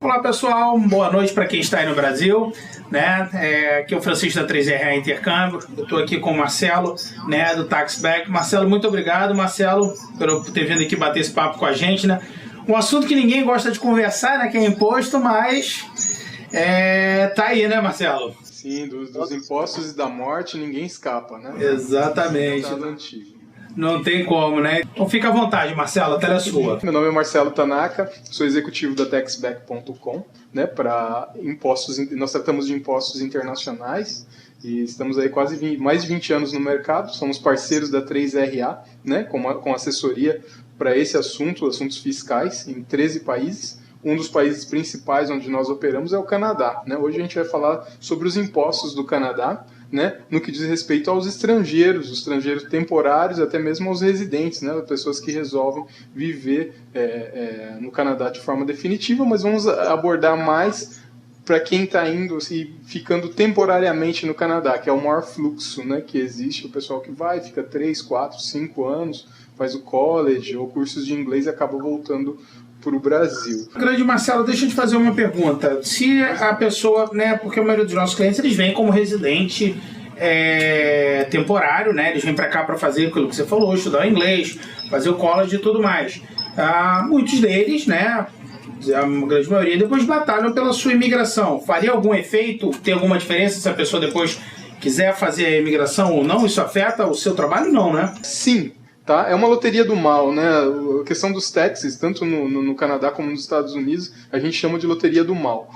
Olá pessoal, boa noite para quem está aí no Brasil, né? Aqui é o Francisco da 3RA Intercâmbio. Eu estou aqui com o Marcelo, né, do Taxback. Marcelo, muito obrigado, Marcelo, por ter vindo aqui bater esse papo com a gente, né? Um assunto que ninguém gosta de conversar, né, que é imposto, mas tá aí, né, Marcelo? Sim, dos impostos e da morte ninguém escapa, né? Exatamente. Antigo. Não tem como, né? Então fica à vontade, Marcelo, a tela é sua. Meu nome é Marcelo Tanaka, sou executivo da Taxback.com, né? Para impostos, nós tratamos de impostos internacionais e estamos aí mais de 20 anos no mercado. Somos parceiros da 3RA, né? Com assessoria para esse assunto, assuntos fiscais, em 13 países. Um dos países principais onde nós operamos é o Canadá, né? Hoje a gente vai falar sobre os impostos do Canadá, né, no que diz respeito aos estrangeiros, os estrangeiros temporários, até mesmo aos residentes, né, pessoas que resolvem viver no Canadá de forma definitiva, mas vamos abordar mais para quem está indo e ficando temporariamente no Canadá, que é o maior fluxo, né, que existe, o pessoal que vai, fica 3, 4, 5 anos, faz o college ou cursos de inglês e acaba voltando para o Brasil. Grande Marcelo, deixa eu te fazer uma pergunta. Se a pessoa, né, porque a maioria dos nossos clientes eles vêm como residente temporário, né, eles vêm para cá para fazer aquilo que você falou, estudar o inglês, fazer o college e tudo mais. Muitos deles, né, a grande maioria, depois batalham pela sua imigração. Faria algum efeito? Tem alguma diferença se a pessoa depois quiser fazer a imigração ou não? Isso afeta o seu trabalho? Não, né? Sim. Tá? É uma loteria do mal, né? A questão dos taxes, tanto no Canadá como nos Estados Unidos, a gente chama de loteria do mal.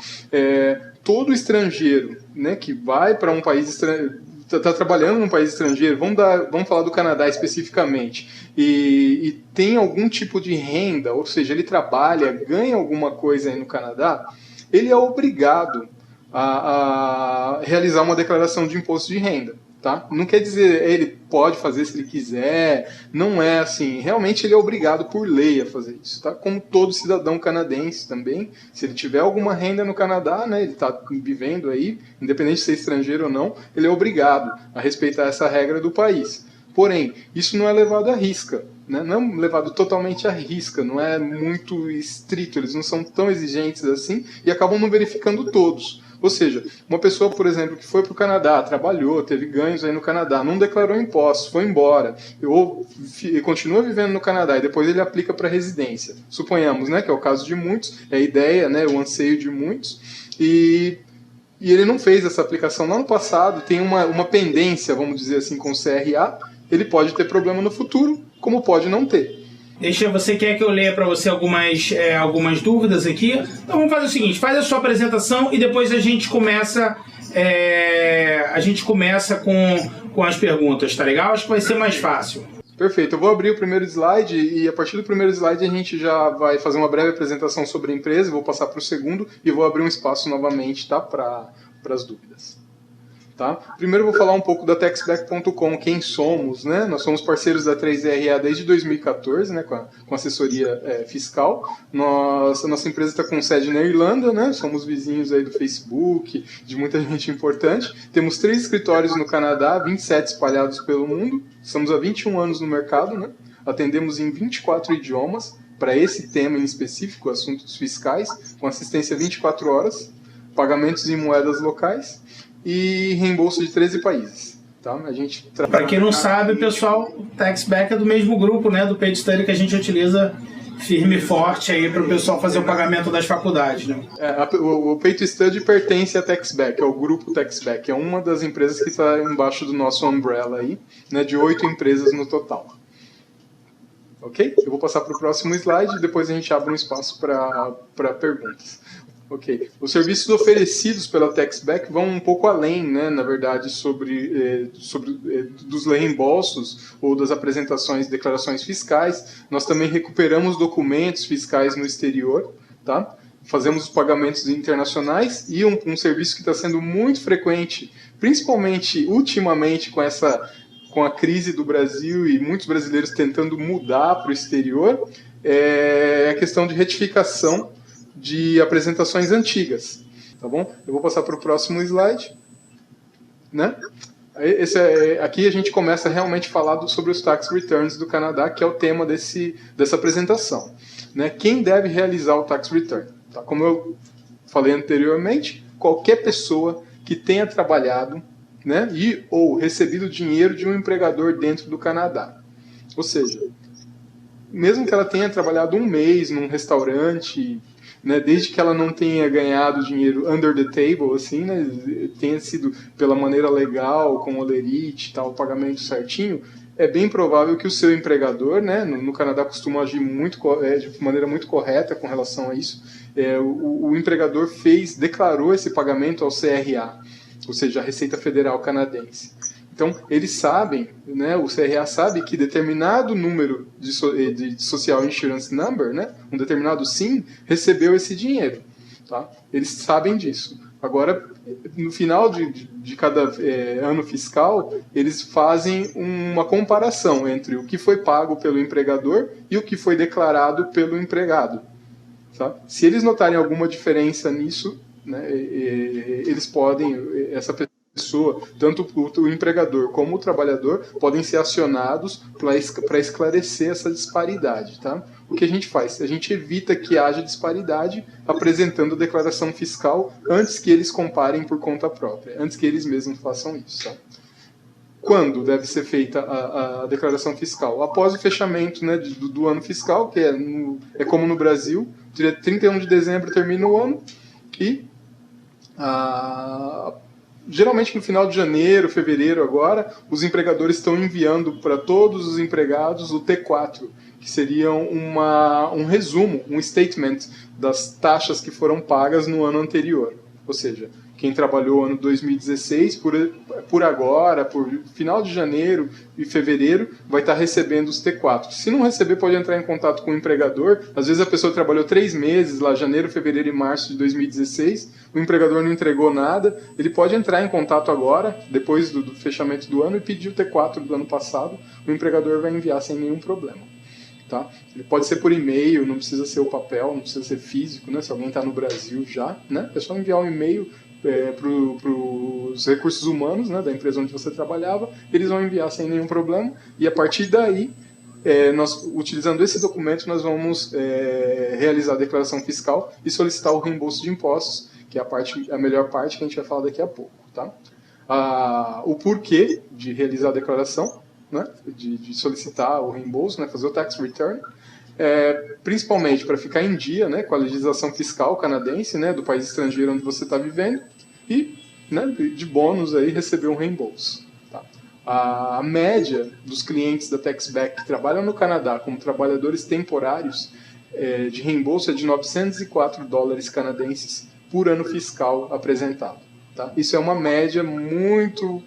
Todo estrangeiro, né, que vai para um país estrangeiro, está trabalhando num país estrangeiro, vamos falar do Canadá especificamente, e tem algum tipo de renda, ou seja, ele trabalha, ganha alguma coisa aí no Canadá, ele é obrigado a realizar uma declaração de imposto de renda. Tá? Não quer dizer ele pode fazer se ele quiser, não é assim. Realmente ele é obrigado por lei a fazer isso, tá? Como todo cidadão canadense também. Se ele tiver alguma renda no Canadá, né, ele está vivendo aí, independente de ser estrangeiro ou não, ele é obrigado a respeitar essa regra do país. Porém, isso não é levado à risca, né? Não é levado totalmente à risca, não é muito estrito, eles não são tão exigentes assim e acabam não verificando todos. Ou seja, uma pessoa, por exemplo, que foi para o Canadá, trabalhou, teve ganhos aí no Canadá, não declarou impostos, foi embora, ou continua vivendo no Canadá e depois ele aplica para residência. Suponhamos, né, que é o caso de muitos, é a ideia, né, o anseio de muitos, e ele não fez essa aplicação lá no passado, tem uma pendência, vamos dizer assim, com o CRA, ele pode ter problema no futuro, como pode não ter. Você quer que eu leia para você algumas dúvidas aqui? Então vamos fazer o seguinte, faz a sua apresentação e depois a gente começa com as perguntas, tá legal? Acho que vai ser mais fácil. Perfeito, eu vou abrir o primeiro slide e a partir do primeiro slide a gente já vai fazer uma breve apresentação sobre a empresa, vou passar para o segundo e vou abrir um espaço novamente, tá, para as dúvidas. Tá? Primeiro eu vou falar um pouco da Taxback.com, quem somos, né? Nós somos parceiros da 3RA desde 2014, né? com assessoria fiscal. A nossa empresa está com sede na Irlanda, né? Somos vizinhos aí do Facebook, de muita gente importante. Temos 3 escritórios no Canadá, 27 espalhados pelo mundo. Estamos há 21 anos no mercado, né? Atendemos em 24 idiomas para esse tema em específico, assuntos fiscais, com assistência 24 horas, pagamentos em moedas locais e reembolso de 13 países. Tá? Para quem não sabe, pessoal, o Taxback é do mesmo grupo, né, do Paid Study que a gente utiliza firme e forte aí para o pessoal fazer o pagamento das faculdades. Né? O Paid Study pertence à Taxback, é o grupo Taxback, é uma das empresas que está embaixo do nosso umbrella aí, né, de 8 empresas no total. Ok? Eu vou passar para o próximo slide e depois a gente abre um espaço para perguntas. Ok. Os serviços oferecidos pela Taxback vão um pouco além, né, na verdade, sobre dos reembolsos ou das apresentações, declarações fiscais. Nós também recuperamos documentos fiscais no exterior, tá? Fazemos os pagamentos internacionais e um serviço que está sendo muito frequente, principalmente ultimamente com a crise do Brasil e muitos brasileiros tentando mudar para o exterior, é a questão de retificação de apresentações antigas, tá bom? Eu vou passar para o próximo slide, né? Aqui a gente começa realmente a falar sobre os tax returns do Canadá, que é o tema dessa apresentação, né? Quem deve realizar o tax return? Tá? Como eu falei anteriormente, qualquer pessoa que tenha trabalhado, né, e ou recebido dinheiro de um empregador dentro do Canadá. Ou seja, mesmo que ela tenha trabalhado um mês num restaurante, né, desde que ela não tenha ganhado dinheiro under the table, assim, né, tenha sido pela maneira legal, com olerite, tal, o pagamento certinho, é bem provável que o seu empregador, né, no Canadá costuma agir de maneira muito correta com relação a isso, o empregador declarou esse pagamento ao CRA, ou seja, a Receita Federal Canadense. Então, eles sabem, né, o CRA sabe que determinado número de Social Insurance Number, né, um determinado SIN, recebeu esse dinheiro. Tá? Eles sabem disso. Agora, no final de cada ano fiscal, eles fazem uma comparação entre o que foi pago pelo empregador e o que foi declarado pelo empregado. Tá? Se eles notarem alguma diferença nisso, né, eles podem, essa pessoa, tanto o empregador como o trabalhador, podem ser acionados para esclarecer essa disparidade. Tá? O que a gente faz? A gente evita que haja disparidade apresentando a declaração fiscal antes que eles comparem por conta própria, antes que eles mesmos façam isso. Tá? Quando deve ser feita a declaração fiscal? Após o fechamento, né, do ano fiscal, que é como no Brasil, dia 31 de dezembro termina o ano, e geralmente no final de janeiro, fevereiro agora, os empregadores estão enviando para todos os empregados o T4, que seria um resumo, um statement das taxas que foram pagas no ano anterior. Ou seja, quem trabalhou ano 2016, por agora, por final de janeiro e fevereiro, vai estar recebendo os T4. Se não receber, pode entrar em contato com o empregador. Às vezes a pessoa trabalhou 3 meses, lá janeiro, fevereiro e março de 2016, o empregador não entregou nada, ele pode entrar em contato agora, depois do fechamento do ano, e pedir o T4 do ano passado, o empregador vai enviar sem nenhum problema. Tá? Ele pode ser por e-mail, não precisa ser o papel, não precisa ser físico, né? Se alguém está no Brasil já, né? É só enviar um e-mail para os recursos humanos, né, da empresa onde você trabalhava, eles vão enviar sem nenhum problema, e a partir daí, nós, utilizando esse documento, nós vamos realizar a declaração fiscal e solicitar o reembolso de impostos, que é a melhor parte que a gente vai falar daqui a pouco. Tá? O porquê de realizar a declaração, né, de solicitar o reembolso, né, fazer o tax return, principalmente para ficar em dia, né, com a legislação fiscal canadense, né, do país estrangeiro onde você está vivendo, e, né, de bônus aí, receber um reembolso. Tá? A média dos clientes da TaxBack que trabalham no Canadá como trabalhadores temporários de reembolso é de $904 canadenses por ano fiscal apresentado. Tá? Isso é uma média muito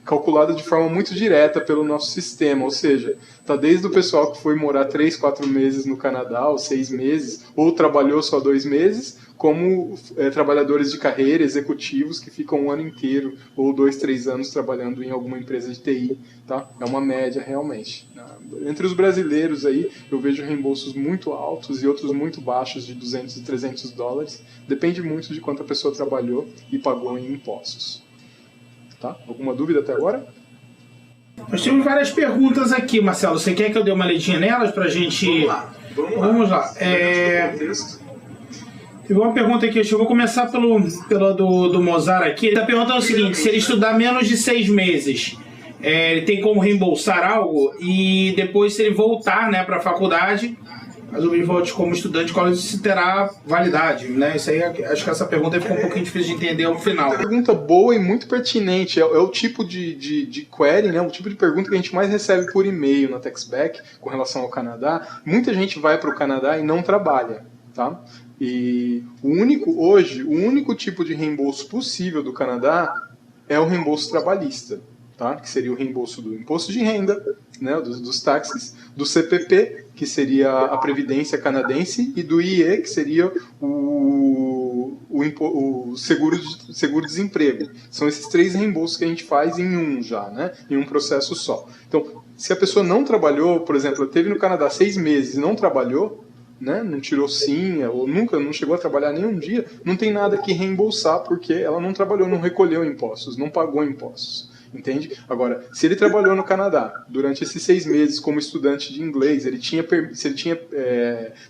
calculada de forma muito direta pelo nosso sistema, ou seja, tá desde o pessoal que foi morar 3, 4 meses no Canadá, ou 6 meses, ou trabalhou só 2 meses, como trabalhadores de carreira, executivos, que ficam um ano inteiro, ou 2, 3 anos trabalhando em alguma empresa de TI. Tá? É uma média, realmente. Entre os brasileiros aí, eu vejo reembolsos muito altos e outros muito baixos, de $200 e $300. Depende muito de quanto a pessoa trabalhou e pagou em impostos. Tá? Alguma dúvida até agora? Nós temos várias perguntas aqui, Marcelo. Você quer que eu dê uma lidinha nelas pra gente... Vamos lá. Teve uma pergunta aqui, eu vou começar pelo do Mozart aqui. Ele está perguntando o seguinte: se ele estudar menos de 6 meses, ele tem como reembolsar algo? E depois, se ele voltar, né, para a faculdade, mas ele volte como estudante, qual se terá validade, né? Isso aí, acho que essa pergunta ficou um pouquinho difícil de entender ao final. Uma pergunta boa e muito pertinente. É o tipo de query, né? O tipo de pergunta que a gente mais recebe por e-mail na TaxBack com relação ao Canadá. Muita gente vai para o Canadá e não trabalha, tá? E o único tipo de reembolso possível do Canadá é o reembolso trabalhista, tá? Que seria o reembolso do imposto de renda, né, dos taxes, do CPP, que seria a Previdência canadense, e do IE, que seria o seguro-desemprego. São esses 3 reembolsos que a gente faz em um já, né, em um processo só. Então, se a pessoa não trabalhou, por exemplo, esteve no Canadá 6 meses e não trabalhou, né, não tirou SINA, ou não chegou a trabalhar nenhum dia, não tem nada que reembolsar, porque ela não trabalhou, não recolheu impostos, não pagou impostos. Entende? Agora, se ele trabalhou no Canadá durante esses 6 meses como estudante de inglês, se ele tinha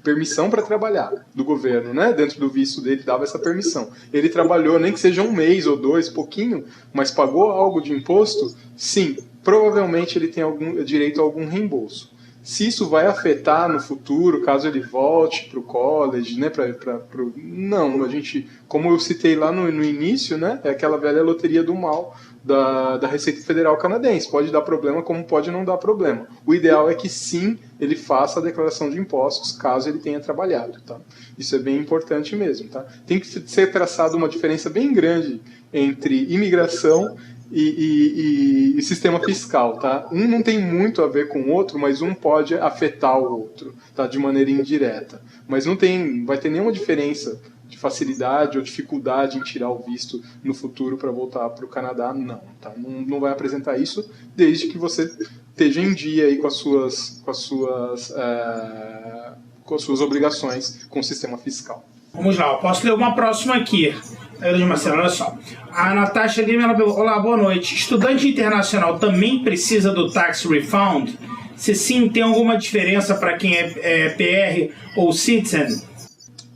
permissão para trabalhar do governo, né? Dentro do visto dele dava essa permissão. Ele trabalhou, nem que seja 1 mês ou 2, pouquinho, mas pagou algo de imposto, sim, provavelmente ele tem direito a algum reembolso. Se isso vai afetar no futuro, caso ele volte para o college, né, não, a gente, como eu citei lá no início, né, é aquela velha loteria do mal da Receita Federal canadense. Pode dar problema, como pode não dar problema. O ideal é que sim, ele faça a declaração de impostos, caso ele tenha trabalhado. Tá? Isso é bem importante mesmo. Tá? Tem que ser traçada uma diferença bem grande entre imigração e sistema fiscal, tá? Um não tem muito a ver com o outro, mas um pode afetar o outro, tá? De maneira indireta. Mas não vai ter nenhuma diferença de facilidade ou dificuldade em tirar o visto no futuro para voltar para o Canadá, não, tá? Não vai apresentar isso, desde que você esteja em dia aí com as suas obrigações com o sistema fiscal. Vamos lá, eu posso ler uma próxima aqui. Marcelo, olha só. A Natasha Lima, ela perguntou: olá, boa noite. Estudante internacional também precisa do tax refund? Se sim, tem alguma diferença para quem é PR ou citizen?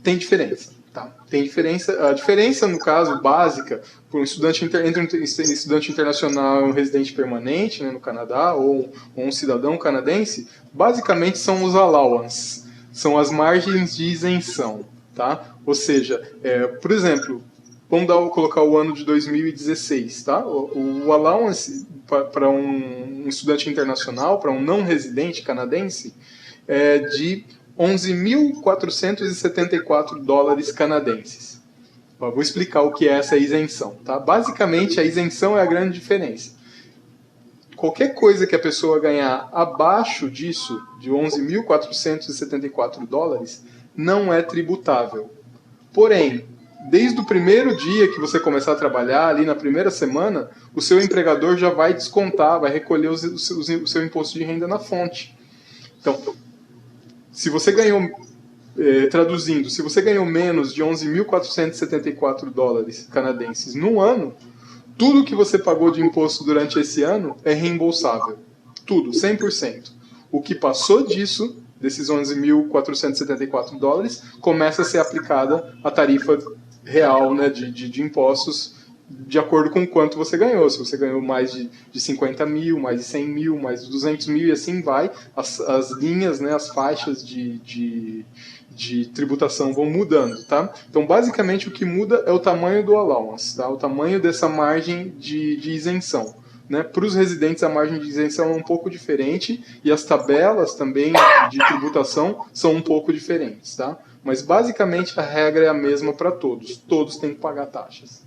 Tem diferença. Tá? Tem diferença. A diferença, no caso, básica, por um estudante entre um estudante internacional e um residente permanente, né, no Canadá, ou um cidadão canadense, basicamente são os allowances, são as margens de isenção. Tá? Ou seja, por exemplo, vamos colocar o ano de 2016. Tá? O allowance para um estudante internacional, para um não residente canadense, é de $11.474 canadenses. Vou explicar o que é essa isenção. Tá? Basicamente, a isenção é a grande diferença. Qualquer coisa que a pessoa ganhar abaixo disso, de $11.474, não é tributável. Porém, desde o primeiro dia que você começar a trabalhar, ali na primeira semana, o seu empregador já vai descontar, vai recolher o seu imposto de renda na fonte. Então, se você ganhou, traduzindo, se você ganhou menos de $11.474 canadenses no ano, tudo que você pagou de imposto durante esse ano é reembolsável. Tudo, 100%. O que passou disso, desses $11.474, começa a ser aplicada a tarifa real, né, de impostos de acordo com quanto você ganhou. Se você ganhou mais de 50 mil, mais de 100 mil, mais de 200 mil e assim vai, as linhas, né, as faixas de tributação vão mudando. Tá? Então, basicamente, o que muda é o tamanho do allowance, tá? O tamanho dessa margem de isenção. Né? Para os residentes, a margem de isenção é um pouco diferente e as tabelas também de tributação são um pouco diferentes. Tá? Mas, basicamente, a regra é a mesma para todos. Todos têm que pagar taxas.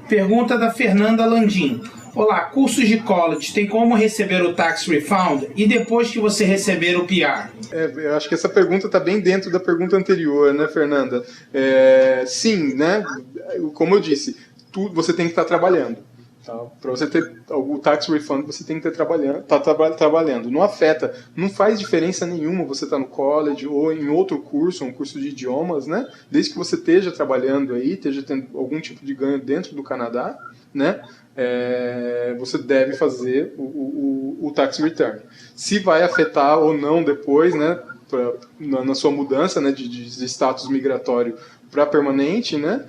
Pergunta da Fernanda Landim. Olá, cursos de college, tem como receber o tax refund e depois que você receber o PR? Eu acho que essa pergunta está bem dentro da pergunta anterior, né, Fernanda? Sim, né? Como eu disse, você tem que estar trabalhando. Tá? Para você ter o tax refund, você tem que estar trabalhando. Não afeta, não faz diferença nenhuma você estar no college ou em outro curso, um curso de idiomas, né? Desde que você esteja trabalhando aí, esteja tendo algum tipo de ganho dentro do Canadá, né? Você deve fazer o tax return. Se vai afetar ou não depois, né? Na sua mudança, né? De status migratório para permanente, né?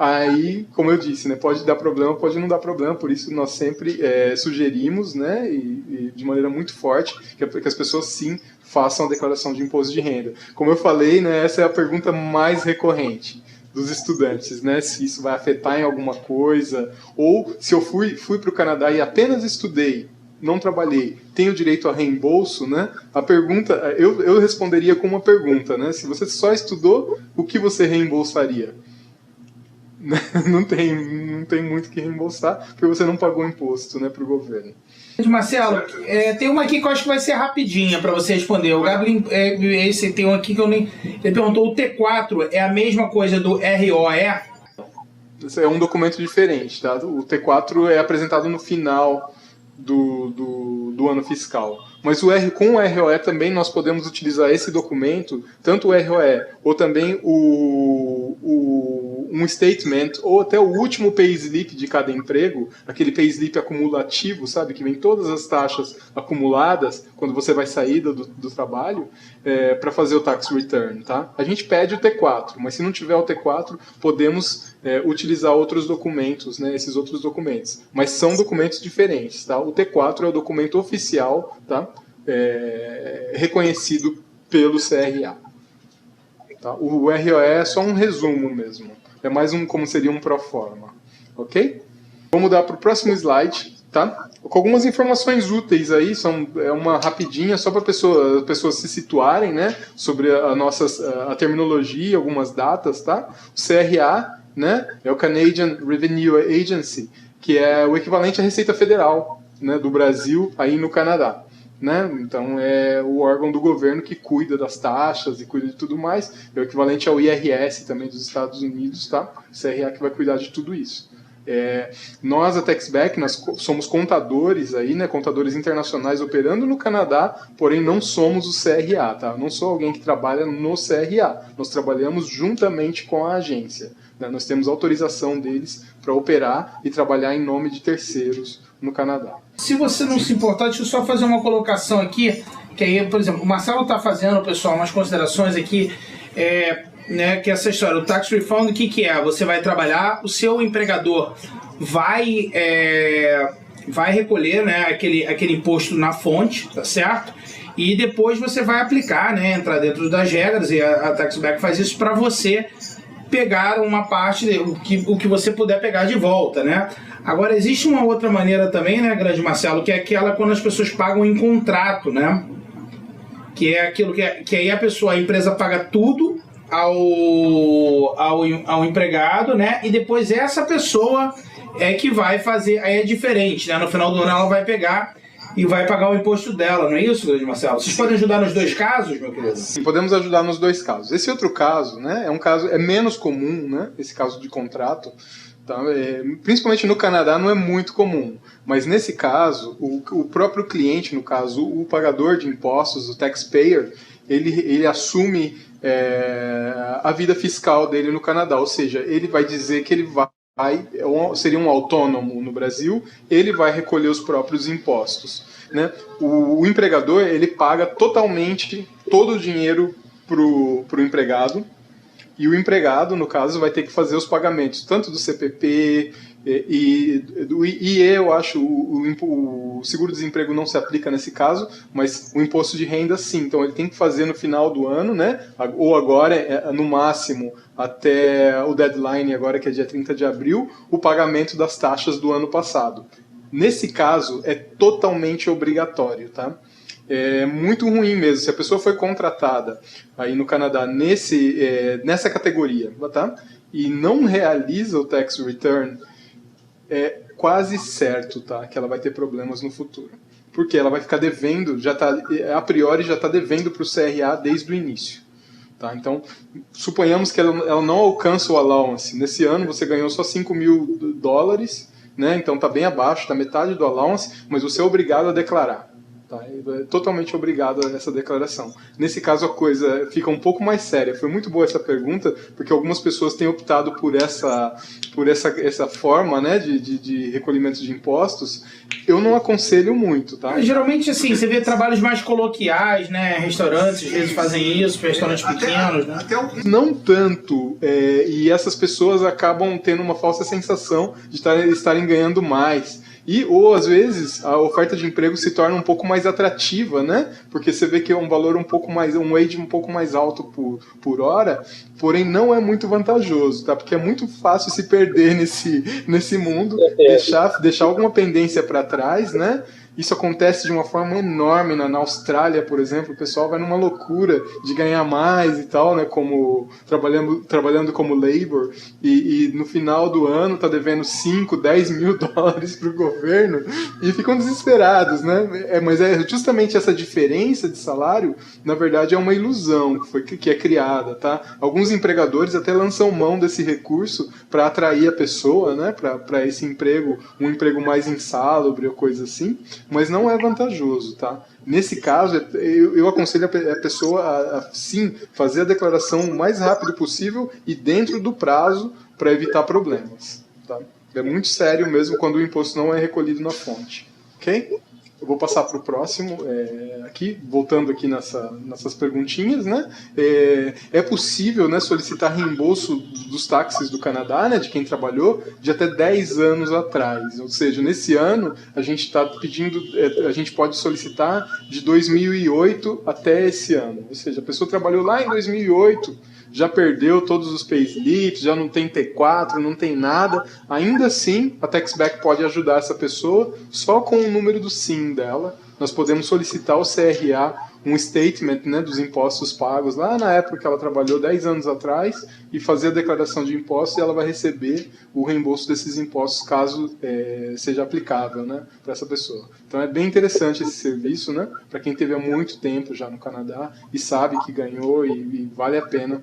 Aí, como eu disse, né, pode dar problema, pode não dar problema, por isso nós sempre sugerimos, né, e de maneira muito forte, que as pessoas sim façam a declaração de imposto de renda. Como eu falei, né, essa é a pergunta mais recorrente dos estudantes, né, se isso vai afetar em alguma coisa, ou se eu fui para o Canadá e apenas estudei, não trabalhei, tenho direito a reembolso, né? A pergunta, eu responderia com uma pergunta, né, se você só estudou, o que você reembolsaria? Não tem muito que reembolsar, porque você não pagou imposto, né, para o governo. Marcelo, tem uma aqui que eu acho que vai ser rapidinha para você responder. O Gabriel, esse tem um aqui que eu nem... Ele perguntou, o T4 é a mesma coisa do ROE? Esse é um documento diferente, tá? O T4 é apresentado no final do ano fiscal. Mas com o ROE também nós podemos utilizar esse documento, tanto o ROE ou também um statement, ou até o último payslip de cada emprego, aquele payslip acumulativo, sabe, que vem todas as taxas acumuladas quando você vai sair do trabalho, para fazer o tax return. Tá? A gente pede o T4, mas se não tiver o T4, podemos utilizar outros documentos, né, esses outros documentos. Mas são documentos diferentes. Tá? O T4 é o documento oficial, tá? Reconhecido pelo CRA. Tá? O ROE é só um resumo mesmo. É mais como seria um proforma. Ok? Vamos mudar para o próximo slide. Tá? Com algumas informações úteis aí, é uma rapidinha, só para as pessoas se situarem, né, sobre a terminologia, algumas datas. Tá? O CRA, né, é o Canadian Revenue Agency, que é o equivalente à Receita Federal, né, do Brasil aí no Canadá. Né? Então é o órgão do governo que cuida das taxas e cuida de tudo mais. É o equivalente ao IRS também dos Estados Unidos, tá? O CRA que vai cuidar de tudo isso. Nós, a TaxBack, nós somos contadores aí, né? Contadores internacionais operando no Canadá, porém não somos o CRA, tá? Eu não sou alguém que trabalha no CRA. Nós trabalhamos juntamente com a agência. Né? Nós temos autorização deles para operar e trabalhar em nome de terceiros no Canadá. Se você não se importar, deixa eu só fazer uma colocação aqui, que aí, por exemplo, o Marcelo está fazendo, pessoal, umas considerações aqui, né, que essa história, o tax refund, o que é? Você vai trabalhar, o seu empregador vai recolher, né, aquele imposto na fonte, tá certo? E depois você vai aplicar, né, entrar dentro das regras, e a TaxBack faz isso para você pegar uma parte, o que você puder pegar de volta, né? Agora, existe uma outra maneira também, né, grande Marcelo, que é aquela quando as pessoas pagam em contrato, né? Que é aquilo que aí a empresa paga tudo ao empregado, né? E depois essa pessoa é que vai fazer, aí é diferente, né? No final do ano ela vai pegar e vai pagar o imposto dela, não é isso, grande Marcelo? Vocês podem ajudar nos dois casos, meu querido? Sim, podemos ajudar nos dois casos. Esse outro caso, né, é menos comum, né? Esse caso de contrato. Tá? Principalmente no Canadá não é muito comum, mas nesse caso, o próprio cliente, no caso, o pagador de impostos, o taxpayer, ele assume a vida fiscal dele no Canadá, ou seja, ele vai dizer que ele seria um autônomo no Brasil, ele vai recolher os próprios impostos. Né? O empregador, ele paga totalmente todo o dinheiro para o empregado, e o empregado, no caso, vai ter que fazer os pagamentos, tanto do CPP e do IE, eu acho, o seguro-desemprego não se aplica nesse caso, mas o imposto de renda sim, então ele tem que fazer no final do ano, né? Ou agora, no máximo, até o deadline, agora que é dia 30 de abril, o pagamento das taxas do ano passado. Nesse caso, é totalmente obrigatório, tá? É muito ruim mesmo. Se a pessoa foi contratada aí no Canadá nessa categoria, tá? E não realiza o tax return, é quase certo, tá? Que ela vai ter problemas no futuro. Porque ela vai ficar devendo, a priori já está devendo para o CRA desde o início. Tá? Então, suponhamos que ela não alcança o allowance. Nesse ano você ganhou só $5.000, né? Então está bem abaixo, está metade do allowance, mas você é obrigado a declarar. Tá? É totalmente obrigado a essa declaração. Nesse caso a coisa fica um pouco mais séria. Foi muito boa essa pergunta, porque algumas pessoas têm optado por essa forma, né, de recolhimento de impostos. Eu não aconselho muito, tá? Geralmente, assim, você vê trabalhos mais coloquiais, né? Restaurantes, às vezes fazem isso, restaurantes pequenos, né? Não tanto, e essas pessoas acabam tendo uma falsa sensação de estarem ganhando mais. Ou às vezes a oferta de emprego se torna um pouco mais atrativa, né? Porque você vê que é um valor um wage um pouco mais alto por hora, porém não é muito vantajoso, tá? Porque é muito fácil se perder nesse mundo, deixar alguma pendência para trás, né? Isso acontece de uma forma enorme na Austrália, por exemplo. O pessoal vai numa loucura de ganhar mais e tal, né? Como trabalhando como labor, e no final do ano tá devendo $5-10 mil para o governo e ficam desesperados, né? Mas justamente essa diferença de salário, na verdade, é uma ilusão que é criada, tá? Alguns empregadores até lançam mão desse recurso para atrair a pessoa, né? Para esse emprego, um emprego mais insalubre ou coisa assim. mas não é vantajoso, tá? Nesse caso, eu aconselho a pessoa a sim, fazer a declaração o mais rápido possível e dentro do prazo para evitar problemas, tá? É muito sério mesmo quando o imposto não é recolhido na fonte, ok? Eu vou passar para o próximo, aqui, voltando aqui nessas perguntinhas, né? É possível, né, solicitar reembolso dos táxis do Canadá, né, de quem trabalhou, de até 10 anos atrás. Ou seja, nesse ano, a gente está pedindo, a gente pode solicitar de 2008 até esse ano. Ou seja, a pessoa trabalhou lá em 2008, já perdeu todos os payslips, já não tem T4, não tem nada. Ainda assim, a Taxback pode ajudar essa pessoa só com o número do SIN dela. Nós podemos solicitar o CRA, um statement, né, dos impostos pagos lá na época que ela trabalhou 10 anos atrás e fazer a declaração de impostos e ela vai receber o reembolso desses impostos caso seja aplicável, né, para essa pessoa. Então é bem interessante esse serviço, né, para quem teve há muito tempo já no Canadá e sabe que ganhou e vale a pena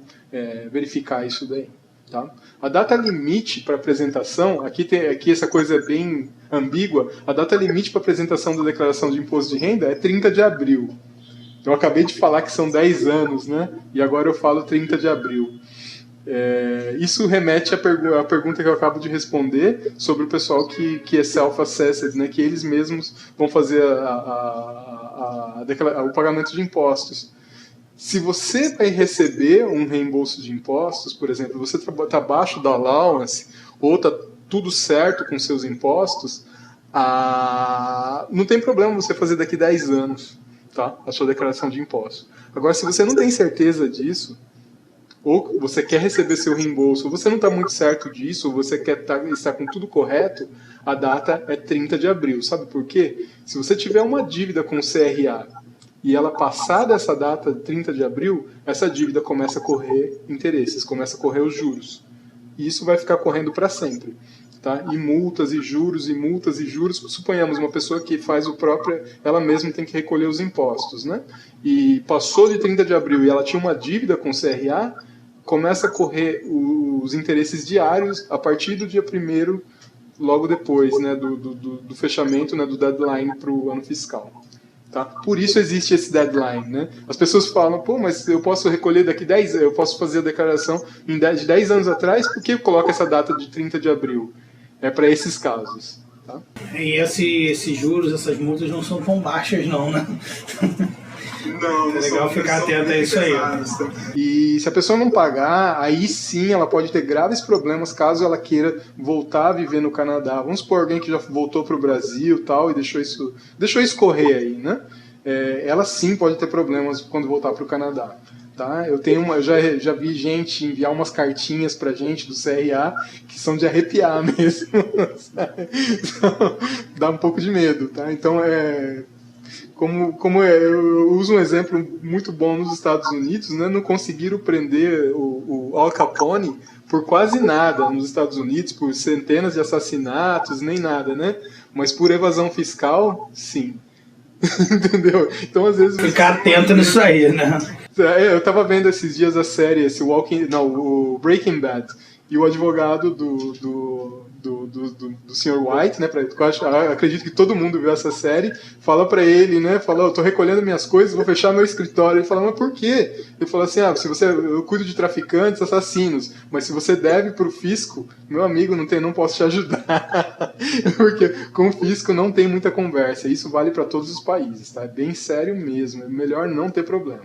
verificar isso daí. Tá? A data limite para apresentação, aqui essa coisa é bem ambígua, a data limite para apresentação da declaração de imposto de renda é 30 de abril. Eu acabei de falar que são 10 anos, né? E agora eu falo 30 de abril. Isso remete à pergunta que eu acabo de responder sobre o pessoal que é self-assessed, né? Que eles mesmos vão fazer o pagamento de impostos. Se você vai receber um reembolso de impostos, por exemplo, você está abaixo da allowance ou está tudo certo com seus impostos, não tem problema você fazer daqui 10 anos, tá? A sua declaração de impostos. Agora, se você não tem certeza disso, ou você quer receber seu reembolso, ou você não está muito certo disso, ou você quer estar com tudo correto, a data é 30 de abril. Sabe por quê? Se você tiver uma dívida com o CRA e ela passar dessa data, 30 de abril, essa dívida começa a correr interesses, começa a correr os juros. E isso vai ficar correndo para sempre. Tá? E multas e juros, e multas e juros. Suponhamos uma pessoa que faz o próprio, ela mesma tem que recolher os impostos, né? E passou de 30 de abril e ela tinha uma dívida com o CRA, começa a correr os interesses diários a partir do dia 1º, logo depois, né, do fechamento, né, do deadline para o ano fiscal. Tá? Por isso existe esse deadline, né? As pessoas falam, pô, mas eu posso recolher daqui 10 anos, eu posso fazer a declaração de 10 anos atrás, por que coloca essa data de 30 de abril? É para esses casos. Tá? E esses juros, essas multas não são tão baixas não, né? Não, é legal ficar atento a isso aí. E se a pessoa não pagar, aí sim ela pode ter graves problemas caso ela queira voltar a viver no Canadá. Vamos supor alguém que já voltou para o Brasil tal, e deixou isso correr aí, né? Ela sim pode ter problemas quando voltar para o Canadá. Tá? Eu já vi gente enviar umas cartinhas pra gente do CRA que são de arrepiar mesmo. Então, dá um pouco de medo. Tá? Então, eu uso um exemplo muito bom nos Estados Unidos, né? Não conseguiram prender o Al Capone por quase nada nos Estados Unidos, por centenas de assassinatos, nem nada, né? Mas por evasão fiscal, sim. Entendeu? Então, às vezes... Ficar atento nisso aí, né? Eu tava vendo esses dias a série, o Breaking Bad, e o advogado do Sr. White, né, acredito que todo mundo viu essa série, fala pra ele, né, eu tô recolhendo minhas coisas, vou fechar meu escritório. Ele fala, mas por quê? Ele fala assim, eu cuido de traficantes, assassinos, mas se você deve pro fisco, meu amigo, não posso te ajudar. Porque com o fisco não tem muita conversa, isso vale para todos os países, tá? É bem sério mesmo, é melhor não ter problema.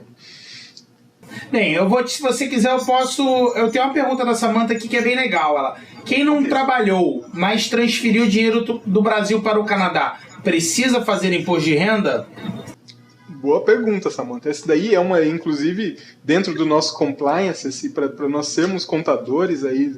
Bem, se você quiser eu tenho uma pergunta da Samantha aqui que é bem legal. Quem não trabalhou, mas transferiu dinheiro do Brasil para o Canadá, precisa fazer imposto de renda? Boa pergunta, Samantha. Essa daí inclusive, dentro do nosso compliance, para nós sermos contadores aí,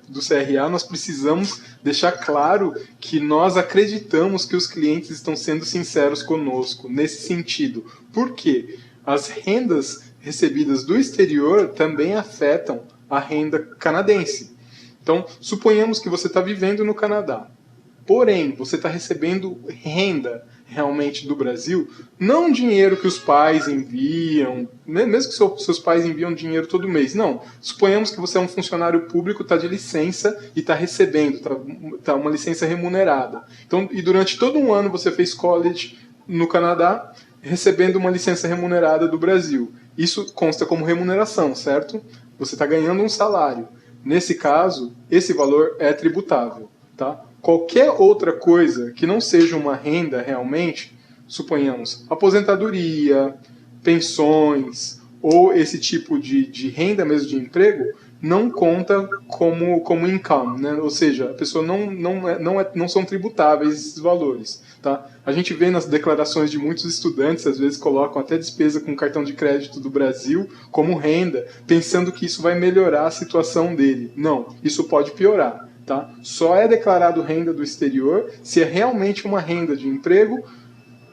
do CRA, nós precisamos deixar claro que nós acreditamos que os clientes estão sendo sinceros conosco, nesse sentido. Por quê? As rendas recebidas do exterior também afetam a renda canadense. Então, suponhamos que você está vivendo no Canadá, porém, você está recebendo renda. realmente do Brasil, não dinheiro que os pais enviam, mesmo que seus pais enviam dinheiro todo mês, não. Suponhamos que você é um funcionário público, está de licença e está recebendo, tá uma licença remunerada. Então, e durante todo um ano você fez college no Canadá, recebendo uma licença remunerada do Brasil. Isso consta como remuneração, certo? Você está ganhando um salário. Nesse caso, esse valor é tributável, tá? Qualquer outra coisa que não seja uma renda realmente, suponhamos, aposentadoria, pensões ou esse tipo de renda mesmo de emprego, não conta como income, né? Ou seja, a pessoa não são tributáveis esses valores. Tá? A gente vê nas declarações de muitos estudantes, às vezes colocam até despesa com cartão de crédito do Brasil como renda, pensando que isso vai melhorar a situação dele. Não, isso pode piorar. Tá? Só é declarado renda do exterior se é realmente uma renda de emprego,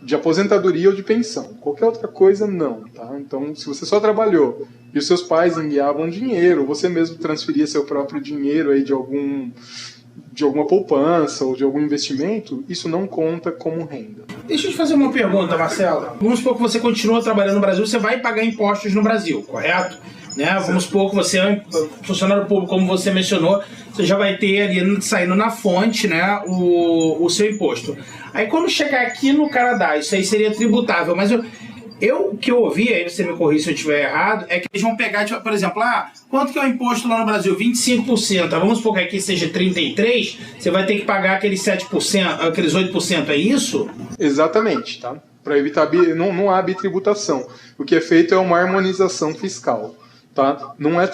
de aposentadoria ou de pensão. Qualquer outra coisa, não. Tá? Então, se você só trabalhou e os seus pais enviavam dinheiro, ou você mesmo transferia seu próprio dinheiro aí de alguma poupança ou de algum investimento, isso não conta como renda. Deixa eu te fazer uma pergunta, Marcelo. Vamos supor que você continua trabalhando no Brasil, você vai pagar impostos no Brasil, correto? Né? Vamos supor que você é funcionário público, como você mencionou, você já vai ter ali saindo na fonte, né, o seu imposto. Aí quando chegar aqui no Canadá, isso aí seria tributável, mas o que eu ouvi, aí você me corrija se eu estiver errado, é que eles vão pegar, tipo, por exemplo, quanto que é o imposto lá no Brasil? 25%. Vamos supor que aqui seja 33%, você vai ter que pagar aqueles 7%, aqueles 8%, é isso? Exatamente, tá? Para evitar, não há bitributação. O que é feito é uma harmonização fiscal. Tá? Não é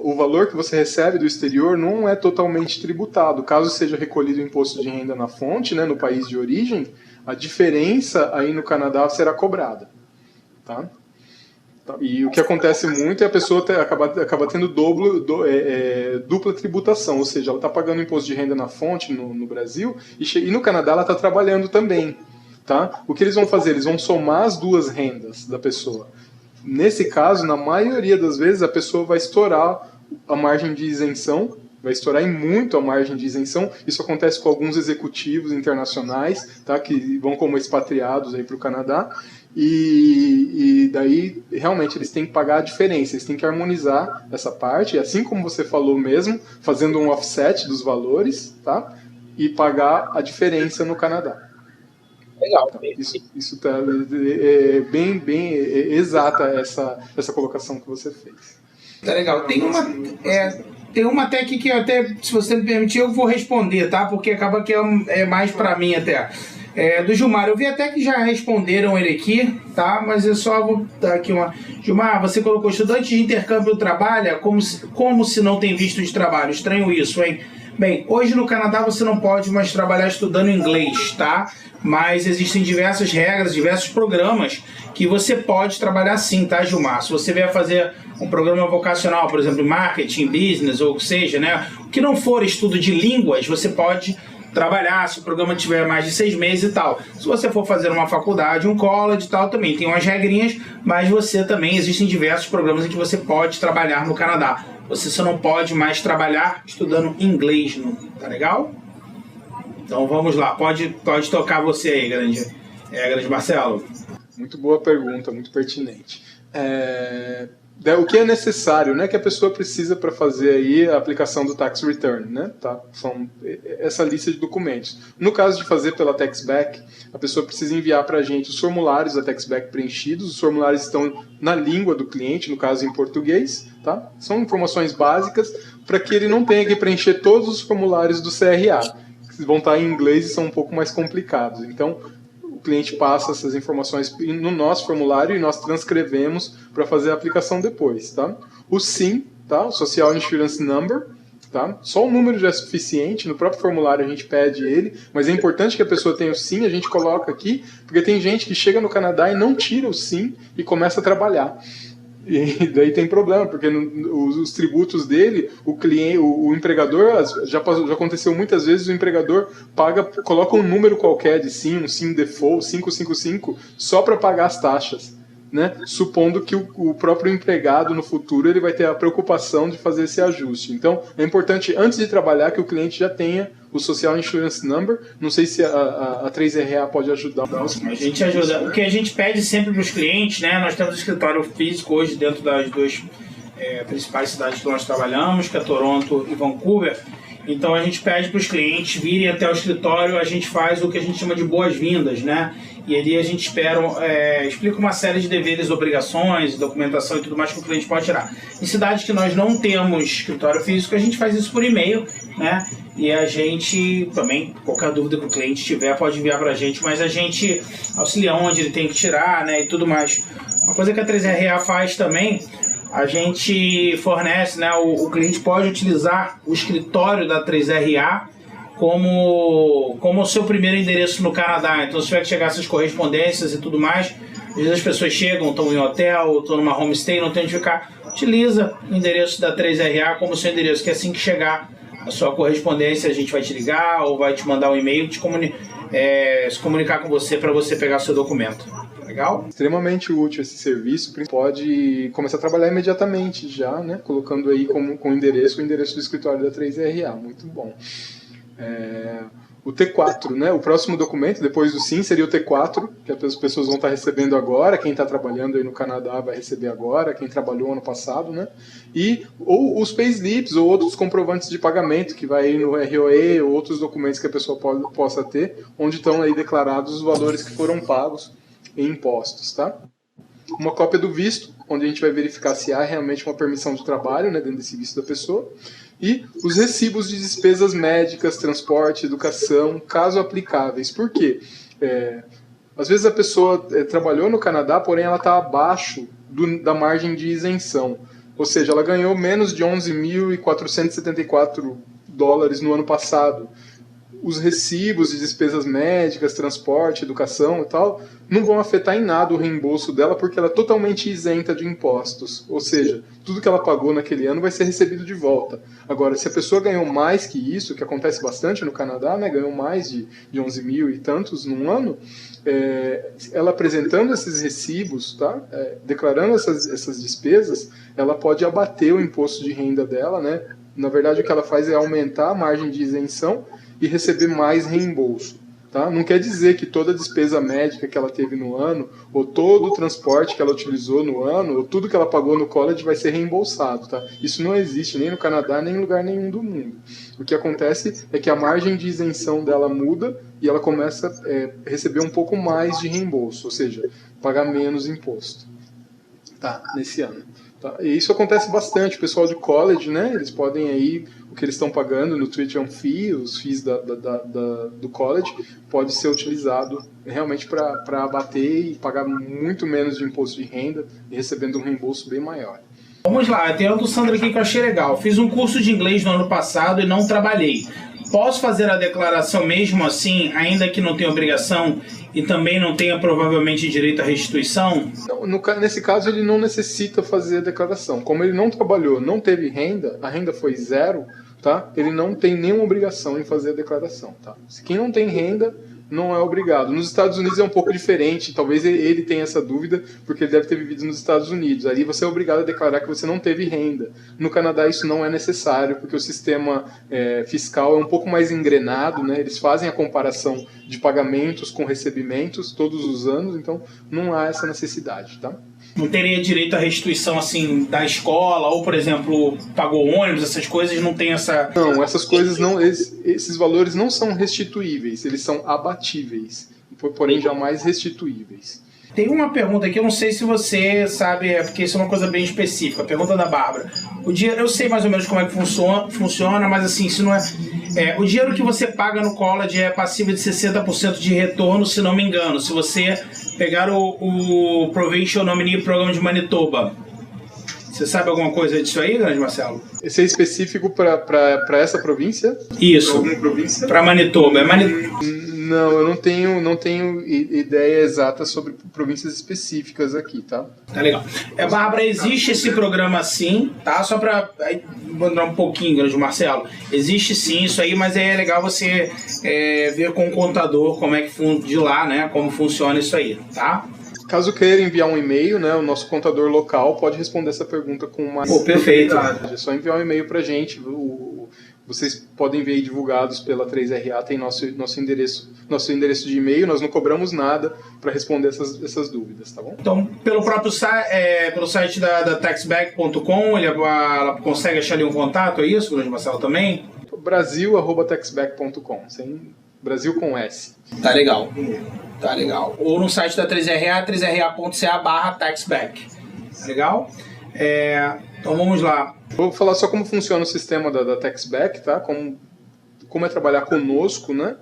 o valor que você recebe do exterior não é totalmente tributado. Caso seja recolhido o imposto de renda na fonte, né, no país de origem, a diferença aí no Canadá será cobrada. Tá? E o que acontece muito é a pessoa acaba tendo dupla tributação, ou seja, ela está pagando imposto de renda na fonte no Brasil e no Canadá ela está trabalhando também. Tá? O que eles vão fazer? Eles vão somar as duas rendas da pessoa. Nesse caso, na maioria das vezes, a pessoa vai estourar a margem de isenção, vai estourar em muito a margem de isenção. Isso acontece com alguns executivos internacionais, tá, que vão como expatriados para o Canadá. E daí, realmente, eles têm que pagar a diferença, eles têm que harmonizar essa parte, assim como você falou mesmo, fazendo um offset dos valores, tá, e pagar a diferença no Canadá. Legal. Isso tá bem exata essa colocação que você fez. Tá legal. Tem uma até aqui que até, se você me permitir, eu vou responder, tá? Porque acaba que é mais pra mim até. Do Gilmar, eu vi até que já responderam ele aqui, tá? Mas eu só vou dar aqui uma... Gilmar, você colocou estudante de intercâmbio trabalha como se não tem visto de trabalho. Estranho isso, hein? Bem, hoje no Canadá você não pode mais trabalhar estudando inglês, tá? Mas existem diversas regras, diversos programas que você pode trabalhar sim, tá, Gilmar? Se você vier fazer um programa vocacional, por exemplo, marketing, business, ou seja, né? O que não for estudo de línguas, você pode trabalhar, se o programa tiver mais de 6 meses e tal. Se você for fazer uma faculdade, um college e tal, também tem umas regrinhas, mas você também, existem diversos programas em que você pode trabalhar no Canadá. Você só não pode mais trabalhar estudando inglês, não, tá legal? Então vamos lá, pode tocar você aí, grande Marcelo. Muito boa pergunta, muito pertinente. O que é necessário, né, que a pessoa precisa para fazer aí a aplicação do tax return, né? Tá? São essa lista de documentos. No caso de fazer pela TaxBack, a pessoa precisa enviar para a gente os formulários da TaxBack preenchidos. Os formulários estão na língua do cliente, no caso em português. Tá? São informações básicas para que ele não tenha que preencher todos os formulários do CRA, que vão estar em inglês e são um pouco mais complicados. Então, o cliente passa essas informações no nosso formulário e nós transcrevemos para fazer a aplicação depois. Tá? O SIN, tá? O Social Insurance Number, tá? Só o número já é suficiente, no próprio formulário a gente pede ele, mas é importante que a pessoa tenha o SIN, a gente coloca aqui, porque tem gente que chega no Canadá e não tira o SIN e começa a trabalhar. E daí tem problema, porque os tributos dele, o empregador, já aconteceu muitas vezes, o empregador coloca um número qualquer de SIN, um SIN default, 555, só para pagar as taxas. né, supondo que o próprio empregado no futuro ele vai ter a preocupação de fazer esse ajuste. Então, é importante, antes de trabalhar, que o cliente já tenha o Social Insurance Number. Não sei se a 3RA pode ajudar. A gente ajuda. O que a gente pede sempre para os clientes, né, nós temos um escritório físico hoje dentro das duas principais cidades que nós trabalhamos, que é Toronto e Vancouver. Então a gente pede para os clientes virem até o escritório, a gente faz o que a gente chama de boas-vindas, né? E ali a gente explica uma série de deveres, obrigações, documentação e tudo mais que o cliente pode tirar. Em cidades que nós não temos escritório físico, a gente faz isso por e-mail, né? E a gente também, qualquer dúvida que o cliente tiver, pode enviar para a gente, mas a gente auxilia onde ele tem que tirar, né? E tudo mais. Uma coisa que a 3RA faz também, a gente fornece, né? O cliente pode utilizar o escritório da 3RA como o seu primeiro endereço no Canadá. Então, se tiver que chegar essas correspondências e tudo mais, às vezes as pessoas chegam, estão em hotel, estão numa homestay, não tem onde ficar, utiliza o endereço da 3RA como seu endereço, que assim que chegar a sua correspondência, a gente vai te ligar ou vai te mandar um e-mail, se comunicar com você para você pegar seu documento. Legal? Extremamente útil esse serviço, pode começar a trabalhar imediatamente já, né? Colocando aí como o endereço do escritório da 3RA, muito bom. O T4, né? O próximo documento, depois do SIM, seria o T4, que as pessoas vão estar recebendo agora, quem está trabalhando aí no Canadá vai receber agora, quem trabalhou ano passado, né? Ou os payslips, ou outros comprovantes de pagamento, que vai aí no ROE, ou outros documentos que a pessoa possa ter, onde estão aí declarados os valores que foram pagos em impostos, tá? Uma cópia do visto, onde a gente vai verificar se há realmente uma permissão de trabalho, né, dentro desse visto da pessoa, e os recibos de despesas médicas, transporte, educação, caso aplicáveis. Por quê? Às vezes a pessoa trabalhou no Canadá, porém ela está abaixo da margem de isenção, ou seja, ela ganhou menos de 11.474 dólares no ano passado. Os recibos de despesas médicas, transporte, educação e tal, não vão afetar em nada o reembolso dela, porque ela é totalmente isenta de impostos. Ou seja, tudo que ela pagou naquele ano vai ser recebido de volta. Agora, se a pessoa ganhou mais que isso, que acontece bastante no Canadá, né, ganhou mais de 11 mil e tantos num ano, ela apresentando esses recibos, tá, declarando essas despesas, ela pode abater o imposto de renda dela, né? Na verdade, o que ela faz é aumentar a margem de isenção e receber mais reembolso. Tá? Não quer dizer que toda a despesa médica que ela teve no ano, ou todo o transporte que ela utilizou no ano, ou tudo que ela pagou no college vai ser reembolsado. Tá? Isso não existe nem no Canadá, nem em lugar nenhum do mundo. O que acontece é que a margem de isenção dela muda e ela começa a receber um pouco mais de reembolso, ou seja, pagar menos imposto, tá? Nesse ano. Tá? E isso acontece bastante. O pessoal de college, né, eles podem aí, o que eles estão pagando no tuition fee, os fees do college, pode ser utilizado realmente para abater e pagar muito menos de imposto de renda e recebendo um reembolso bem maior. Vamos lá, tem a do Sandra aqui que eu achei legal. Fiz um curso de inglês no ano passado e não trabalhei. Posso fazer a declaração mesmo assim, ainda que não tenha obrigação e também não tenha provavelmente direito à restituição? Nesse caso, ele não necessita fazer a declaração. Como ele não trabalhou, não teve renda, a renda foi zero, tá? Ele não tem nenhuma obrigação em fazer a declaração. Tá? Quem não tem renda não é obrigado. Nos Estados Unidos é um pouco diferente, talvez ele tenha essa dúvida, porque ele deve ter vivido nos Estados Unidos. Ali você é obrigado a declarar que você não teve renda. No Canadá isso não é necessário, porque o sistema fiscal é um pouco mais engrenado, né? Eles fazem a comparação de pagamentos com recebimentos todos os anos, então não há essa necessidade, tá? Não teria direito à restituição assim da escola, ou por exemplo, pagou ônibus, essas coisas, não tem essa... Não, essas coisas não, esses valores não são restituíveis, eles são abatíveis, porém jamais restituíveis. Tem uma pergunta aqui, eu não sei se você sabe, porque isso é uma coisa bem específica, a pergunta da Bárbara. O dinheiro, eu sei mais ou menos como é que funciona, mas assim, se não o dinheiro que você paga no college é passível de 60% de retorno, se não me engano. Se você pegar o Provincial Nominee Program de Manitoba, você sabe alguma coisa disso aí, grande Marcelo? Esse é específico para essa província? Isso, para Manitoba. Não, eu não tenho ideia exata sobre províncias específicas aqui, tá? Tá legal. Bárbara, existe esse programa sim, tá? Só para mandar um pouquinho, grande Marcelo. Existe sim isso aí, mas é legal você ver com o contador como é que de lá, né? Como funciona isso aí, tá? Caso queira enviar um e-mail, né, o nosso contador local pode responder essa pergunta com mais perfeito. É só enviar um e-mail para a gente. Vocês podem ver aí divulgados pela 3RA, tem nosso endereço de e-mail, nós não cobramos nada para responder essas dúvidas, tá bom? Então, pelo site da taxback.com, ela consegue achar ali um contato, é isso, Grande Marcelo, também? Brasil@taxback.com, Brasil com S. Tá legal. Ou no site da 3RA, 3ra.ca/taxback. Tá legal? Então vamos lá. Vou falar só como funciona o sistema da taxback, tá? Como é trabalhar conosco, né?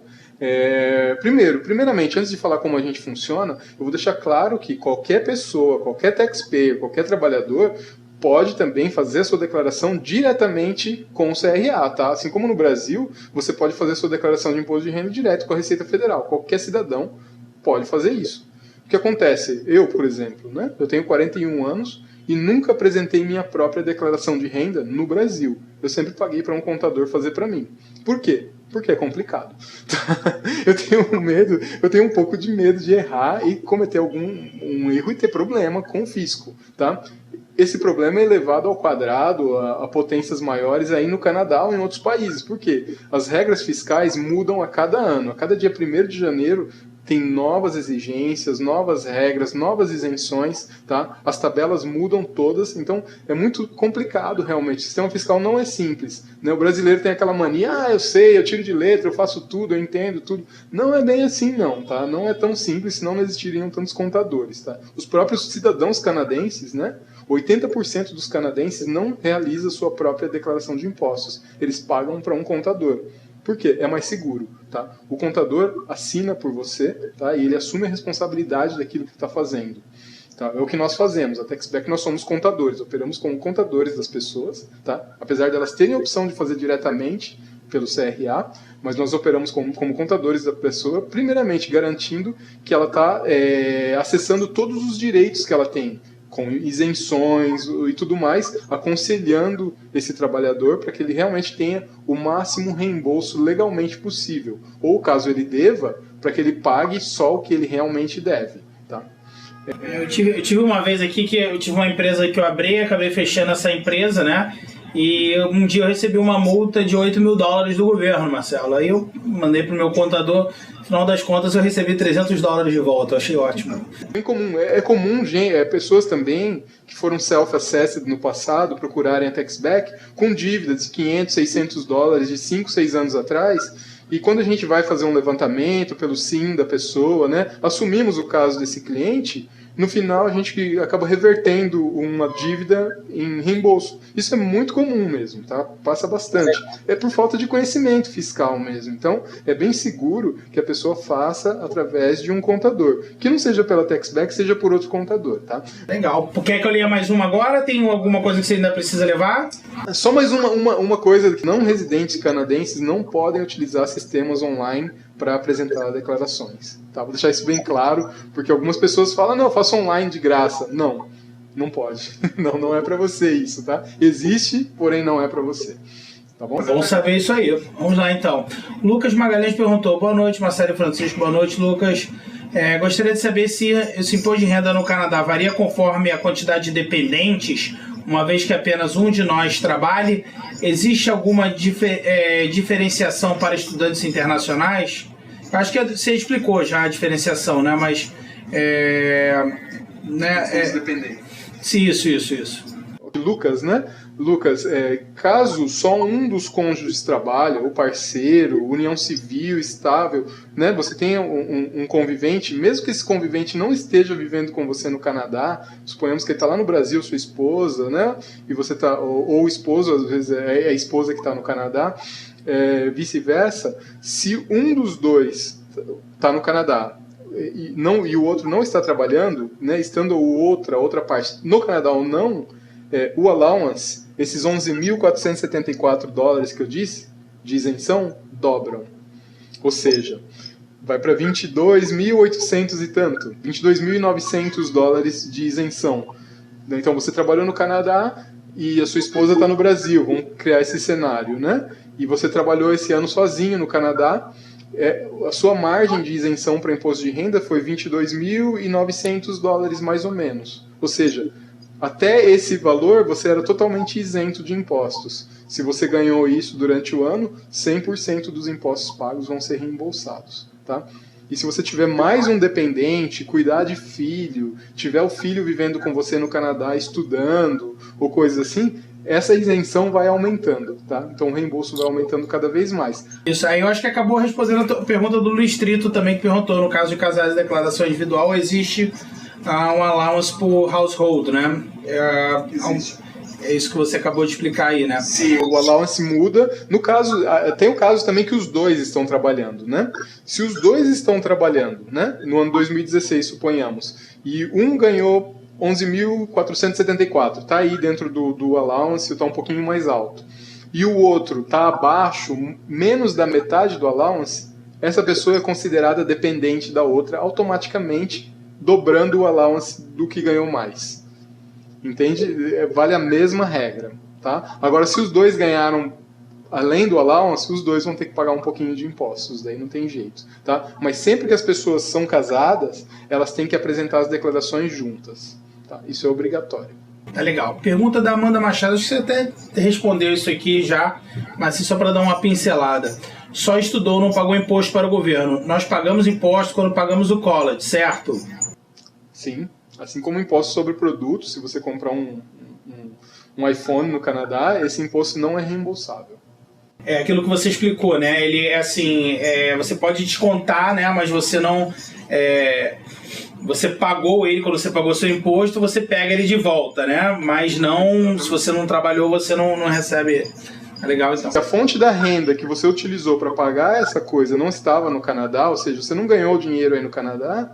Primeiramente, antes de falar como a gente funciona, eu vou deixar claro que qualquer pessoa, qualquer taxpayer, qualquer trabalhador pode também fazer a sua declaração diretamente com o CRA, tá? Assim como no Brasil, você pode fazer a sua declaração de imposto de renda direto com a Receita Federal. Qualquer cidadão pode fazer isso. O que acontece? Eu, por exemplo, né? Eu tenho 41 anos e nunca apresentei minha própria declaração de renda no Brasil. Eu sempre paguei para um contador fazer para mim. Por quê? Porque é complicado. Eu tenho um pouco de medo de errar e cometer um erro e ter problema com o fisco, tá? Esse problema é elevado ao quadrado, a potências maiores aí no Canadá ou em outros países. Por quê? As regras fiscais mudam a cada ano. A cada dia 1º de janeiro tem novas exigências, novas regras, novas isenções, tá? As tabelas mudam todas, então é muito complicado realmente. O sistema fiscal não é simples, né? O brasileiro tem aquela mania, eu sei, eu tiro de letra, eu faço tudo, eu entendo tudo. Não é bem assim não, tá? Não é tão simples, senão não existiriam tantos contadores, tá? Os próprios cidadãos canadenses, né? 80% dos canadenses não realiza sua própria declaração de impostos. Eles pagam para um contador. Por quê? É mais seguro, tá? O contador assina por você, tá? E ele assume a responsabilidade daquilo que está fazendo. Tá? É o que nós fazemos. A Taxback, nós somos contadores, operamos como contadores das pessoas, tá? Apesar de elas terem a opção de fazer diretamente pelo CRA, mas nós operamos como contadores da pessoa, primeiramente garantindo que ela está acessando todos os direitos que ela tem, com isenções e tudo mais, aconselhando esse trabalhador para que ele realmente tenha o máximo reembolso legalmente possível. Ou, caso ele deva, para que ele pague só o que ele realmente deve. Tá? Eu tive uma vez aqui que eu tive uma empresa que eu abri, acabei fechando essa empresa, né? E um dia eu recebi uma multa de $8 mil do governo, Marcelo. Aí eu mandei pro meu contador, no final das contas eu recebi $300 de volta, eu achei ótimo. É comum pessoas também que foram self-assessed no passado procurarem a Taxback com dívidas de $500, $600 de 5, 6 anos atrás. E quando a gente vai fazer um levantamento pelo SIM da pessoa, né, assumimos o caso desse cliente, no final a gente acaba revertendo uma dívida em reembolso. Isso é muito comum mesmo, tá? Passa bastante. É por falta de conhecimento fiscal mesmo. Então, é bem seguro que a pessoa faça através de um contador. Que não seja pela Taxback, seja por outro contador, tá? Legal. Quer que eu leia mais uma agora? Tem alguma coisa que você ainda precisa levar? Só mais uma coisa, que não residentes canadenses não podem utilizar sistemas online para apresentar declarações. Tá? Vou deixar isso bem claro, porque algumas pessoas falam, não, eu faço online de graça. Não, não pode. Não é para você isso, tá? Existe, porém não é para você. Tá bom? Vamos saber isso aí. Vamos lá então. Lucas Magalhães perguntou, boa noite, Marcelo e Francisco, boa noite, Lucas. Gostaria de saber se esse imposto de renda no Canadá varia conforme a quantidade de dependentes, uma vez que apenas um de nós trabalhe. Existe alguma diferenciação para estudantes internacionais? Acho que você explicou já a diferenciação, né? Mas... Isso. Lucas, né? Lucas, caso só um dos cônjuges trabalhe, ou parceiro, união civil estável, né? Você tenha um convivente, mesmo que esse convivente não esteja vivendo com você no Canadá, suponhamos que ele está lá no Brasil, sua esposa, né? E você tá, ou o esposo, às vezes é a esposa que está no Canadá, vice-versa, se um dos dois está no Canadá e o outro não está trabalhando, né? Estando outra parte no Canadá ou não, o allowance, esses $11.474 que eu disse, de isenção, dobram. Ou seja, vai para 22.800 e tanto, $22.900 de isenção. Então você trabalhou no Canadá e a sua esposa está no Brasil, vamos criar esse cenário, né? E você trabalhou esse ano sozinho no Canadá, a sua margem de isenção para imposto de renda foi $22.900 mais ou menos. Ou seja, até esse valor você era totalmente isento de impostos. Se você ganhou isso durante o ano, 100% dos impostos pagos vão ser reembolsados. Tá? E se você tiver mais um dependente, cuidar de filho, tiver o filho vivendo com você no Canadá estudando ou coisas assim, essa isenção vai aumentando, tá? Então o reembolso vai aumentando cada vez mais. Isso aí eu acho que acabou respondendo a pergunta do Luiz Trito também, que perguntou, no caso de casais de declaração individual, existe um allowance por household, né? É isso que você acabou de explicar aí, né? Sim, o allowance muda. No caso, tem o caso também que os dois estão trabalhando, né? Se os dois estão trabalhando, né? No ano 2016, suponhamos, e um ganhou 11.474, está aí dentro do allowance, está um pouquinho mais alto. E o outro está abaixo, menos da metade do allowance, essa pessoa é considerada dependente da outra, automaticamente dobrando o allowance do que ganhou mais. Entende? Vale a mesma regra. Tá? Agora, se os dois ganharam além do allowance, os dois vão ter que pagar um pouquinho de impostos, daí não tem jeito. Tá? Mas sempre que as pessoas são casadas, elas têm que apresentar as declarações juntas. Tá? Isso é obrigatório. Tá legal. Pergunta da Amanda Machado, acho que você até respondeu isso aqui já, mas assim, só para dar uma pincelada. Só estudou, não pagou imposto para o governo. Nós pagamos imposto quando pagamos o college, certo? Sim. Assim como imposto sobre produtos, se você comprar um iPhone no Canadá, esse imposto não é reembolsável. É aquilo que você explicou, né? Ele é assim, você pode descontar, né? Mas você não... você pagou ele, quando você pagou seu imposto, você pega ele de volta, né? Mas não, se você não trabalhou, você não recebe. É legal, então. Se a fonte da renda que você utilizou para pagar essa coisa não estava no Canadá, ou seja, você não ganhou dinheiro aí no Canadá,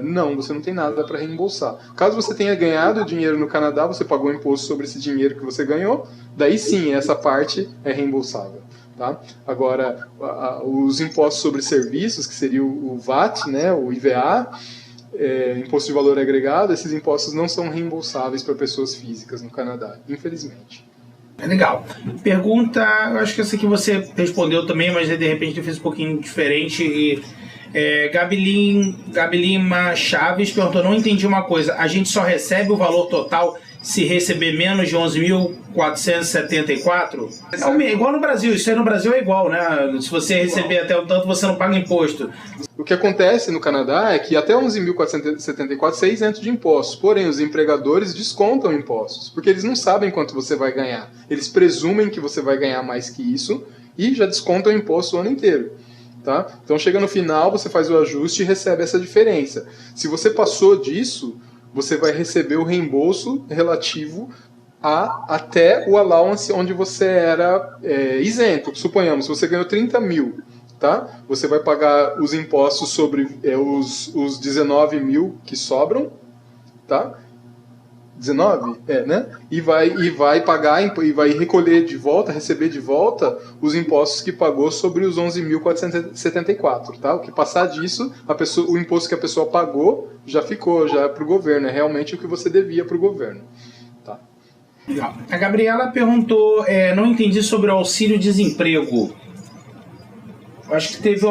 não, você não tem nada para reembolsar. Caso você tenha ganhado dinheiro no Canadá, você pagou imposto sobre esse dinheiro que você ganhou, daí sim, essa parte é reembolsável. Tá? Agora, os impostos sobre serviços, que seria o VAT, né, o IVA, Imposto de Valor Agregado, esses impostos não são reembolsáveis para pessoas físicas no Canadá, infelizmente. É legal. Pergunta, eu acho que essa aqui você respondeu também, mas de repente eu fiz um pouquinho diferente. E, Gabi Lima Chaves perguntou, não entendi uma coisa, a gente só recebe o valor total se receber menos de 11.474? Igual no Brasil, isso aí no Brasil é igual, né? Se você receber até o tanto, você não paga imposto. O que acontece no Canadá é que até 11.474 você é isento de impostos, porém os empregadores descontam impostos, porque eles não sabem quanto você vai ganhar. Eles presumem que você vai ganhar mais que isso e já descontam o imposto o ano inteiro. Tá? Então chega no final, você faz o ajuste e recebe essa diferença. Se você passou disso, você vai receber o reembolso relativo até o allowance onde você era isento. Suponhamos, se você ganhou 30 mil, tá? Você vai pagar os impostos sobre os 19 mil que sobram, tá? 19? Né? E vai pagar e vai recolher de volta, receber de volta os impostos que pagou sobre os 11.474, tá? O que passar disso, o imposto que a pessoa pagou já ficou, já é para o governo, é realmente o que você devia para o governo. Tá? Legal. A Gabriela perguntou, não entendi sobre o auxílio-desemprego. Acho que teve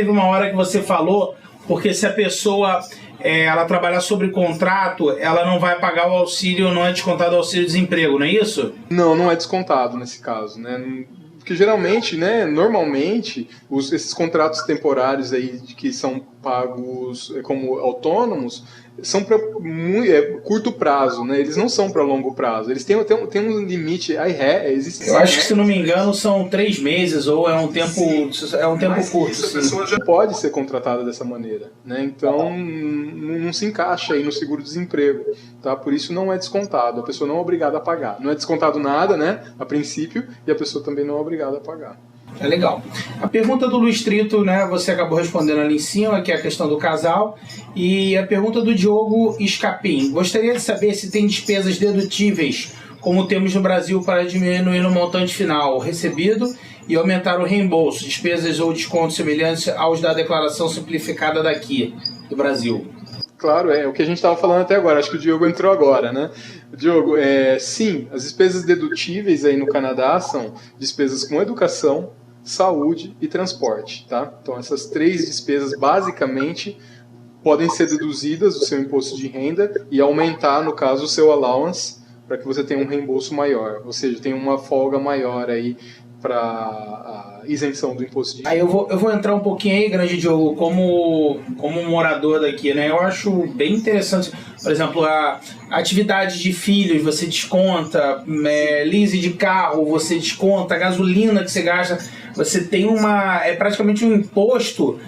uma hora que você falou, porque se a pessoa ela trabalhar sobre contrato, ela não vai pagar o auxílio, não é descontado o auxílio-desemprego, não é isso? Não, não é descontado nesse caso, né? Porque geralmente, né, normalmente, esses contratos temporários aí que são pagos como autônomos são para curto prazo, né? Eles não são para longo prazo. Eles têm um limite. Existe. Eu acho que, se não me engano, são 3 meses ou é um tempo curto. Isso, a pessoa já pode ser contratada dessa maneira, né? Então não se encaixa aí no seguro-desemprego, tá? Por isso não é descontado. A pessoa não é obrigada a pagar. Não é descontado nada, né? A princípio, e a pessoa também não é obrigada a pagar. É legal. A pergunta do Luiz Trito, né, você acabou respondendo ali em cima, que é a questão do casal. E a pergunta do Diogo Escapim. Gostaria de saber se tem despesas dedutíveis, como temos no Brasil, para diminuir o montante final recebido e aumentar o reembolso. Despesas ou descontos semelhantes aos da declaração simplificada daqui, do Brasil. Claro, é o que a gente estava falando até agora, acho que o Diogo entrou agora, né? Diogo, sim, as despesas dedutíveis aí no Canadá são despesas com educação, saúde e transporte, tá? Então essas 3 despesas basicamente podem ser deduzidas do seu imposto de renda e aumentar, no caso, o seu allowance para que você tenha um reembolso maior, ou seja, tem uma folga maior aí para a isenção do imposto de renda. Aí eu vou entrar um pouquinho aí, grande Diogo, como morador daqui, né? Eu acho bem interessante, por exemplo, a atividade de filhos você desconta, lease de carro você desconta, gasolina que você gasta, você tem é praticamente um imposto,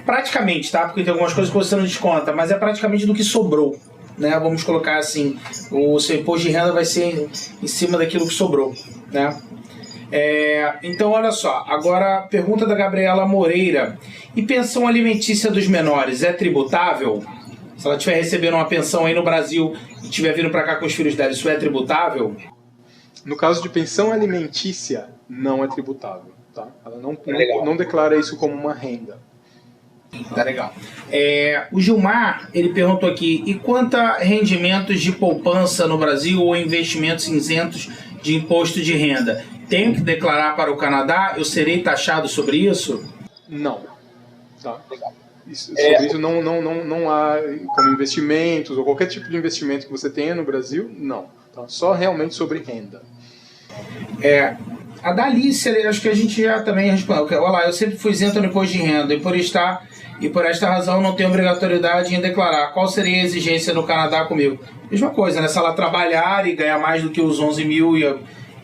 praticamente, tá? Porque tem algumas coisas que você não desconta, mas é praticamente do que sobrou, né? Vamos colocar assim, o seu imposto de renda vai ser em cima daquilo que sobrou, né? Então, olha só, agora pergunta da Gabriela Moreira: e pensão alimentícia dos menores é tributável? Se ela estiver recebendo uma pensão aí no Brasil e estiver vindo para cá com os filhos dela, isso é tributável? No caso de pensão alimentícia, não é tributável, tá? Ela não declara isso como uma renda. Tá legal. O Gilmar, ele perguntou aqui: e quanto a rendimentos de poupança no Brasil ou investimentos isentos de imposto de renda? Tenho que declarar para o Canadá? Eu serei taxado sobre isso? Não. Tá? Sobre isso não há como investimentos ou qualquer tipo de investimento que você tenha no Brasil, não. Tá? Só realmente sobre renda. A Dalícia, acho que a gente já também respondeu. Olha lá, eu sempre fui isento no imposto de renda e por esta razão não tenho obrigatoriedade em declarar. Qual seria a exigência no Canadá comigo? Mesma coisa, né? Se ela trabalhar e ganhar mais do que os 11 mil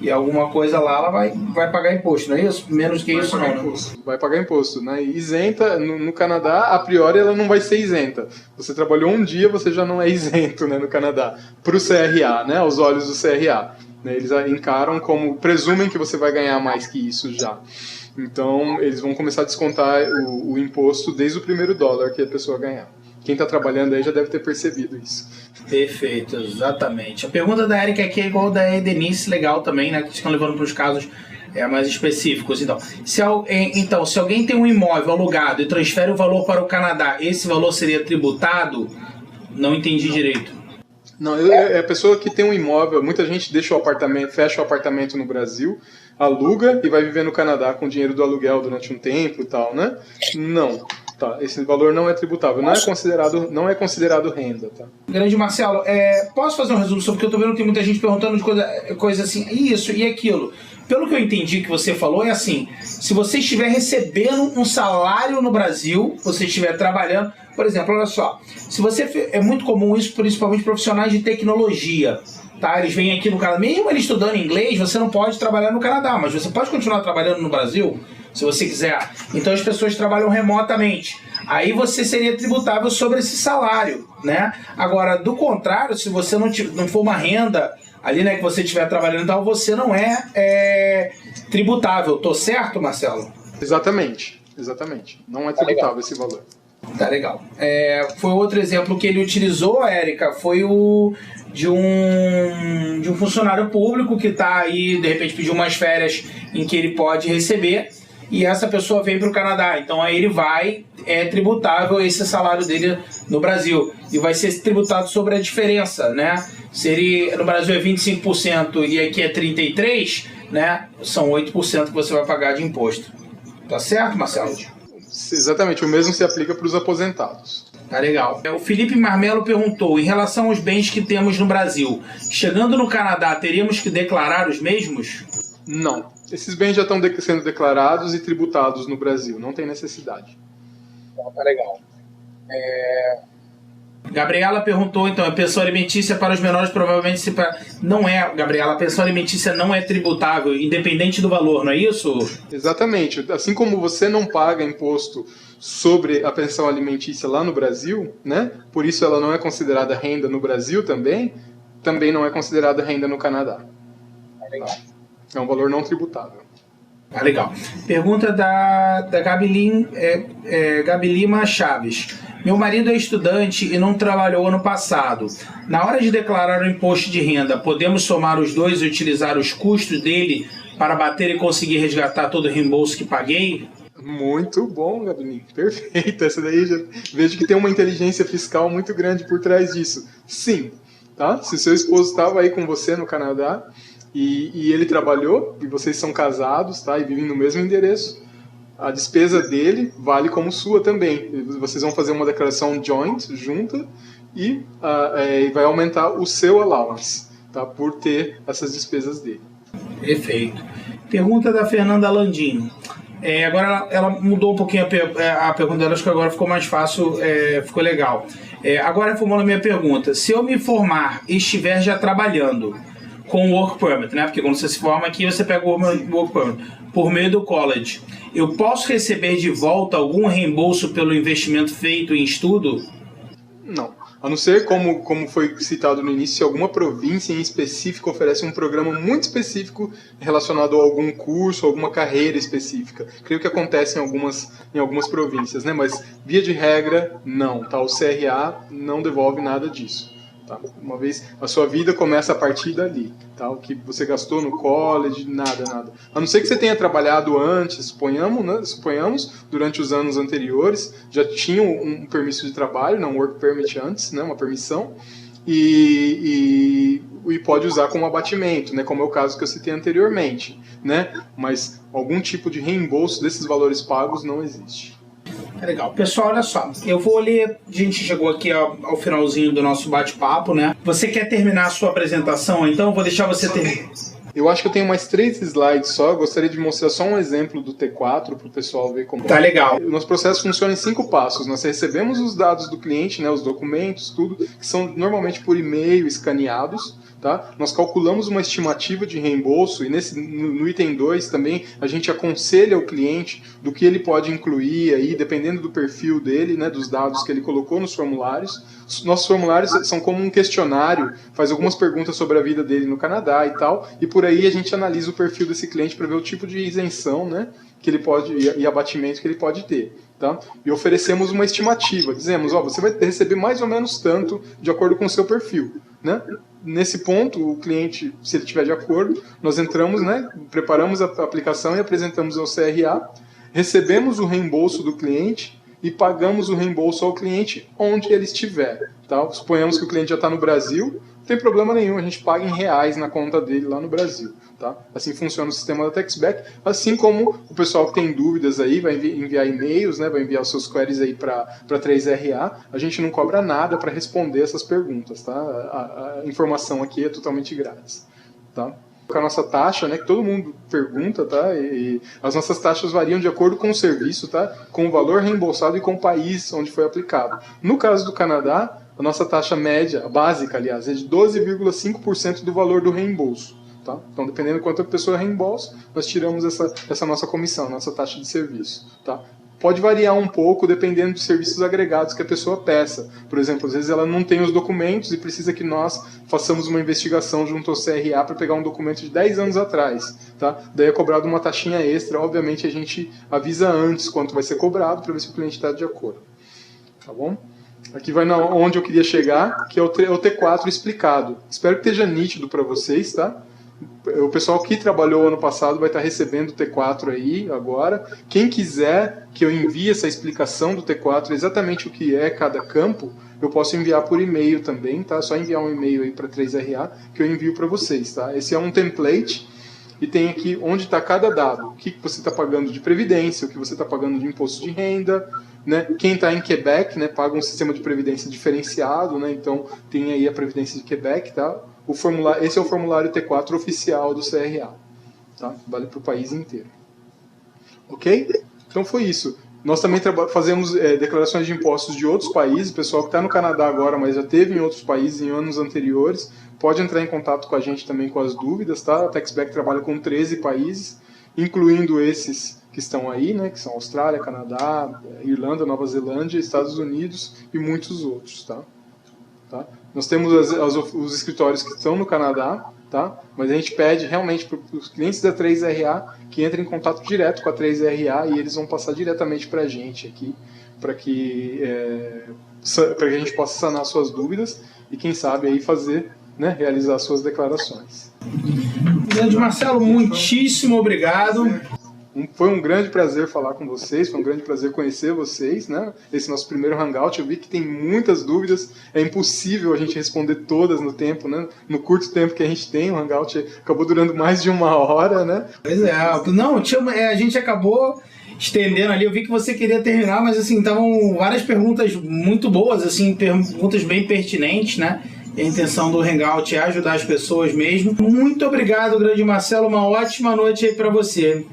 e alguma coisa lá, ela vai pagar imposto, não é isso? Menos que isso, não, né? Vai pagar imposto, né? E isenta, no Canadá, a priori, ela não vai ser isenta. Você trabalhou um dia, você já não é isento, né, no Canadá. Para o CRA, né? Aos olhos do CRA. Né? Eles encaram como, presumem que você vai ganhar mais que isso já. Então, eles vão começar a descontar o imposto desde o primeiro dólar que a pessoa ganhar. Quem está trabalhando aí já deve ter percebido isso. Perfeito, exatamente. A pergunta da Erika aqui é igual da Denise, legal também, né? Que estão levando para os casos mais específicos. Então, se alguém tem um imóvel alugado e transfere o valor para o Canadá, esse valor seria tributado? Não entendi direito. Não, é a pessoa que tem um imóvel, muita gente deixa fecha o apartamento no Brasil, aluga e vai viver no Canadá com o dinheiro do aluguel durante um tempo e tal, né? Não. Tá, esse valor não é tributável, não é considerado renda. Tá? Grande Marcelo, posso fazer um resumo sobre o que eu estou vendo? Tem muita gente perguntando de coisa assim, isso e aquilo. Pelo que eu entendi que você falou, é assim: se você estiver recebendo um salário no Brasil, você estiver trabalhando, por exemplo, olha só, se você é muito comum isso, principalmente profissionais de tecnologia. Tá, eles vêm aqui no Canadá, mesmo ele estudando inglês, você não pode trabalhar no Canadá, mas você pode continuar trabalhando no Brasil, se você quiser. Então as pessoas trabalham remotamente. Aí você seria tributável sobre esse salário, né? Agora, do contrário, se você não for uma renda ali, né, que você estiver trabalhando, então você não é tributável. Tô certo, Marcelo? Exatamente. Não é tributável esse valor. Tá legal. Foi outro exemplo que ele utilizou, Érica, foi o de um funcionário público que está aí, de repente pediu umas férias em que ele pode receber, e essa pessoa vem para o Canadá. Então aí ele é tributável esse salário dele no Brasil. E vai ser tributado sobre a diferença, né? Se ele no Brasil é 25% e aqui é 33%, né? São 8% que você vai pagar de imposto. Tá certo, Marcelo? Exatamente, o mesmo se aplica para os aposentados. Tá legal. O Felipe Marmelo perguntou: em relação aos bens que temos no Brasil, chegando no Canadá, teríamos que declarar os mesmos? Não. Esses bens já estão sendo declarados e tributados no Brasil. Não tem necessidade. Tá legal. Gabriela perguntou, então, a pensão alimentícia para os menores provavelmente não é, Gabriela, a pensão alimentícia não é tributável, independente do valor, não é isso? Exatamente. Assim como você não paga imposto sobre a pensão alimentícia lá no Brasil, né? Por isso ela não é considerada renda no Brasil também não é considerada renda no Canadá. Legal. É um valor não tributável. Ah, legal. Pergunta da Gabi Lima Chaves. Meu marido é estudante e não trabalhou ano passado. Na hora de declarar o imposto de renda, podemos somar os dois e utilizar os custos dele para bater e conseguir resgatar todo o reembolso que paguei? Muito bom, Gabi. Perfeito. Essa daí já vejo que tem uma inteligência fiscal muito grande por trás disso. Sim. Tá? Se seu esposo estava aí com você no Canadá, e ele trabalhou, e vocês são casados, tá? E vivem no mesmo endereço, a despesa dele vale como sua também. Vocês vão fazer uma declaração joint, junta, e vai aumentar o seu allowance, tá? Por ter essas despesas dele. Perfeito. Pergunta da Fernanda Landini. Agora ela mudou um pouquinho a pergunta dela, acho que agora ficou mais fácil, ficou legal. Agora reformulando a minha pergunta. Se eu me formar e estiver já trabalhando com o Work Permit, né? Porque quando você se forma aqui, você pega o Work Permit, por meio do college, eu posso receber de volta algum reembolso pelo investimento feito em estudo? Não. A não ser, como foi citado no início, se alguma província em específico oferece um programa muito específico relacionado a algum curso, alguma carreira específica. Creio que acontece em algumas províncias, né? Mas, via de regra, não. Tá? O CRA não devolve nada disso. Tá? Uma vez a sua vida começa a partir dali, tá? O que você gastou no college, nada. A não ser que você tenha trabalhado antes, suponhamos, durante os anos anteriores, já tinha um permisso de trabalho, não um work permit antes, né? Uma permissão, e pode usar como abatimento, né? Como é o caso que eu citei anteriormente, né? Mas algum tipo de reembolso desses valores pagos não existe. Legal. Pessoal, olha só, eu vou ler, a gente chegou aqui ao finalzinho do nosso bate-papo, né? Você quer terminar a sua apresentação, então eu vou deixar você terminar. Eu acho que eu tenho mais 3 slides só, eu gostaria de mostrar só um exemplo do T4 para o pessoal ver como... Tá legal. O nosso processo funciona em 5 passos. Nós recebemos os dados do cliente, né, os documentos, tudo, que são normalmente por e-mail, escaneados. Tá? Nós calculamos uma estimativa de reembolso e no item 2 também a gente aconselha o cliente do que ele pode incluir aí, dependendo do perfil dele, né, dos dados que ele colocou nos formulários. Nossos formulários são como um questionário, faz algumas perguntas sobre a vida dele no Canadá e tal, e por aí a gente analisa o perfil desse cliente para ver o tipo de isenção, né, que ele pode e abatimento que ele pode ter. Tá? E oferecemos uma estimativa, dizemos, você vai receber mais ou menos tanto de acordo com o seu perfil. Né? Nesse ponto, o cliente, se ele estiver de acordo, nós entramos, né, preparamos a aplicação e apresentamos ao CRA, recebemos o reembolso do cliente e pagamos o reembolso ao cliente onde ele estiver. Tá? Suponhamos que o cliente já está no Brasil, não tem problema nenhum, a gente paga em reais na conta dele lá no Brasil. Tá? Assim funciona o sistema da TaxBack, assim como o pessoal que tem dúvidas aí vai enviar e-mails, né, vai enviar os seus queries aí para 3RA, a gente não cobra nada para responder essas perguntas, tá? A informação aqui é totalmente grátis, tá? Com a nossa taxa, né, que todo mundo pergunta, tá? E as nossas taxas variam de acordo com o serviço, tá? Com o valor reembolsado e com o país onde foi aplicado. No caso do Canadá, a nossa taxa média, básica aliás, é de 12,5% do valor do reembolso. Tá? Então, dependendo de quanto a pessoa reembolsa, nós tiramos essa nossa comissão, nossa taxa de serviço. Tá? Pode variar um pouco dependendo dos serviços agregados que a pessoa peça. Por exemplo, às vezes ela não tem os documentos e precisa que nós façamos uma investigação junto ao CRA para pegar um documento de 10 anos atrás. Tá? Daí é cobrado uma taxinha extra, obviamente a gente avisa antes quanto vai ser cobrado para ver se o cliente está de acordo. Tá bom? Aqui vai onde eu queria chegar, que é o T4 explicado. Espero que esteja nítido para vocês, tá? O pessoal que trabalhou ano passado vai estar recebendo o T4 aí agora. Quem quiser que eu envie essa explicação do T4, exatamente o que é cada campo, eu posso enviar por e-mail também, tá? Só enviar um e-mail aí para 3RA que eu envio para vocês, tá? Esse é um template e tem aqui onde está cada dado. O que você está pagando de previdência, o que você está pagando de imposto de renda, né? Quem está em Quebec, né, paga um sistema de previdência diferenciado, né? Então tem aí a previdência de Quebec, tá? Esse é o formulário T4 oficial do CRA. Tá? Vale para o país inteiro. Ok? Então foi isso. Nós também fazemos declarações de impostos de outros países. O pessoal que está no Canadá agora, mas já teve em outros países em anos anteriores, pode entrar em contato com a gente também com as dúvidas. Tá? A TaxBack trabalha com 13 países, incluindo esses que estão aí, né, que são Austrália, Canadá, Irlanda, Nova Zelândia, Estados Unidos e muitos outros. Tá? Nós temos os escritórios que estão no Canadá, tá? Mas a gente pede realmente para os clientes da 3RA que entrem em contato direto com a 3RA e eles vão passar diretamente para a gente aqui, para que a gente possa sanar suas dúvidas e quem sabe aí fazer, né, realizar suas declarações. Grande Marcelo, muitíssimo obrigado. Foi um grande prazer falar com vocês, foi um grande prazer conhecer vocês, né? Esse nosso primeiro Hangout, eu vi que tem muitas dúvidas, é impossível a gente responder todas no tempo, né? No curto tempo que a gente tem, o Hangout acabou durando mais de 1 hora, né? Pois é, não, a gente acabou estendendo ali, eu vi que você queria terminar, mas assim, estavam várias perguntas muito boas, assim, perguntas bem pertinentes, né? A intenção do Hangout é ajudar as pessoas mesmo. Muito obrigado, grande Marcelo, uma ótima noite aí pra você.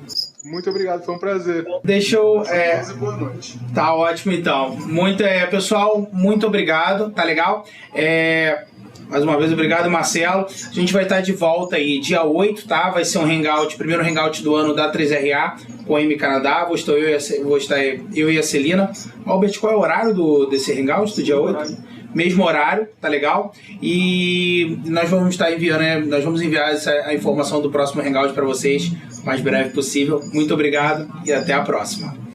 Muito obrigado, foi um prazer. Deixa eu... Boa noite. Tá ótimo, então. Pessoal, muito obrigado, tá legal? Mais uma vez, obrigado, Marcelo. A gente vai estar de volta aí dia 8, tá? Vai ser um Hangout, primeiro Hangout do ano da 3RA com a M Canadá. Vou estar eu e a Celina. Albert, qual é o horário desse Hangout do dia 8? Mesmo horário, tá legal? E nós vamos estar enviando, né? Nós vamos enviar a informação do próximo Hangout para vocês o mais breve possível. Muito obrigado e até a próxima.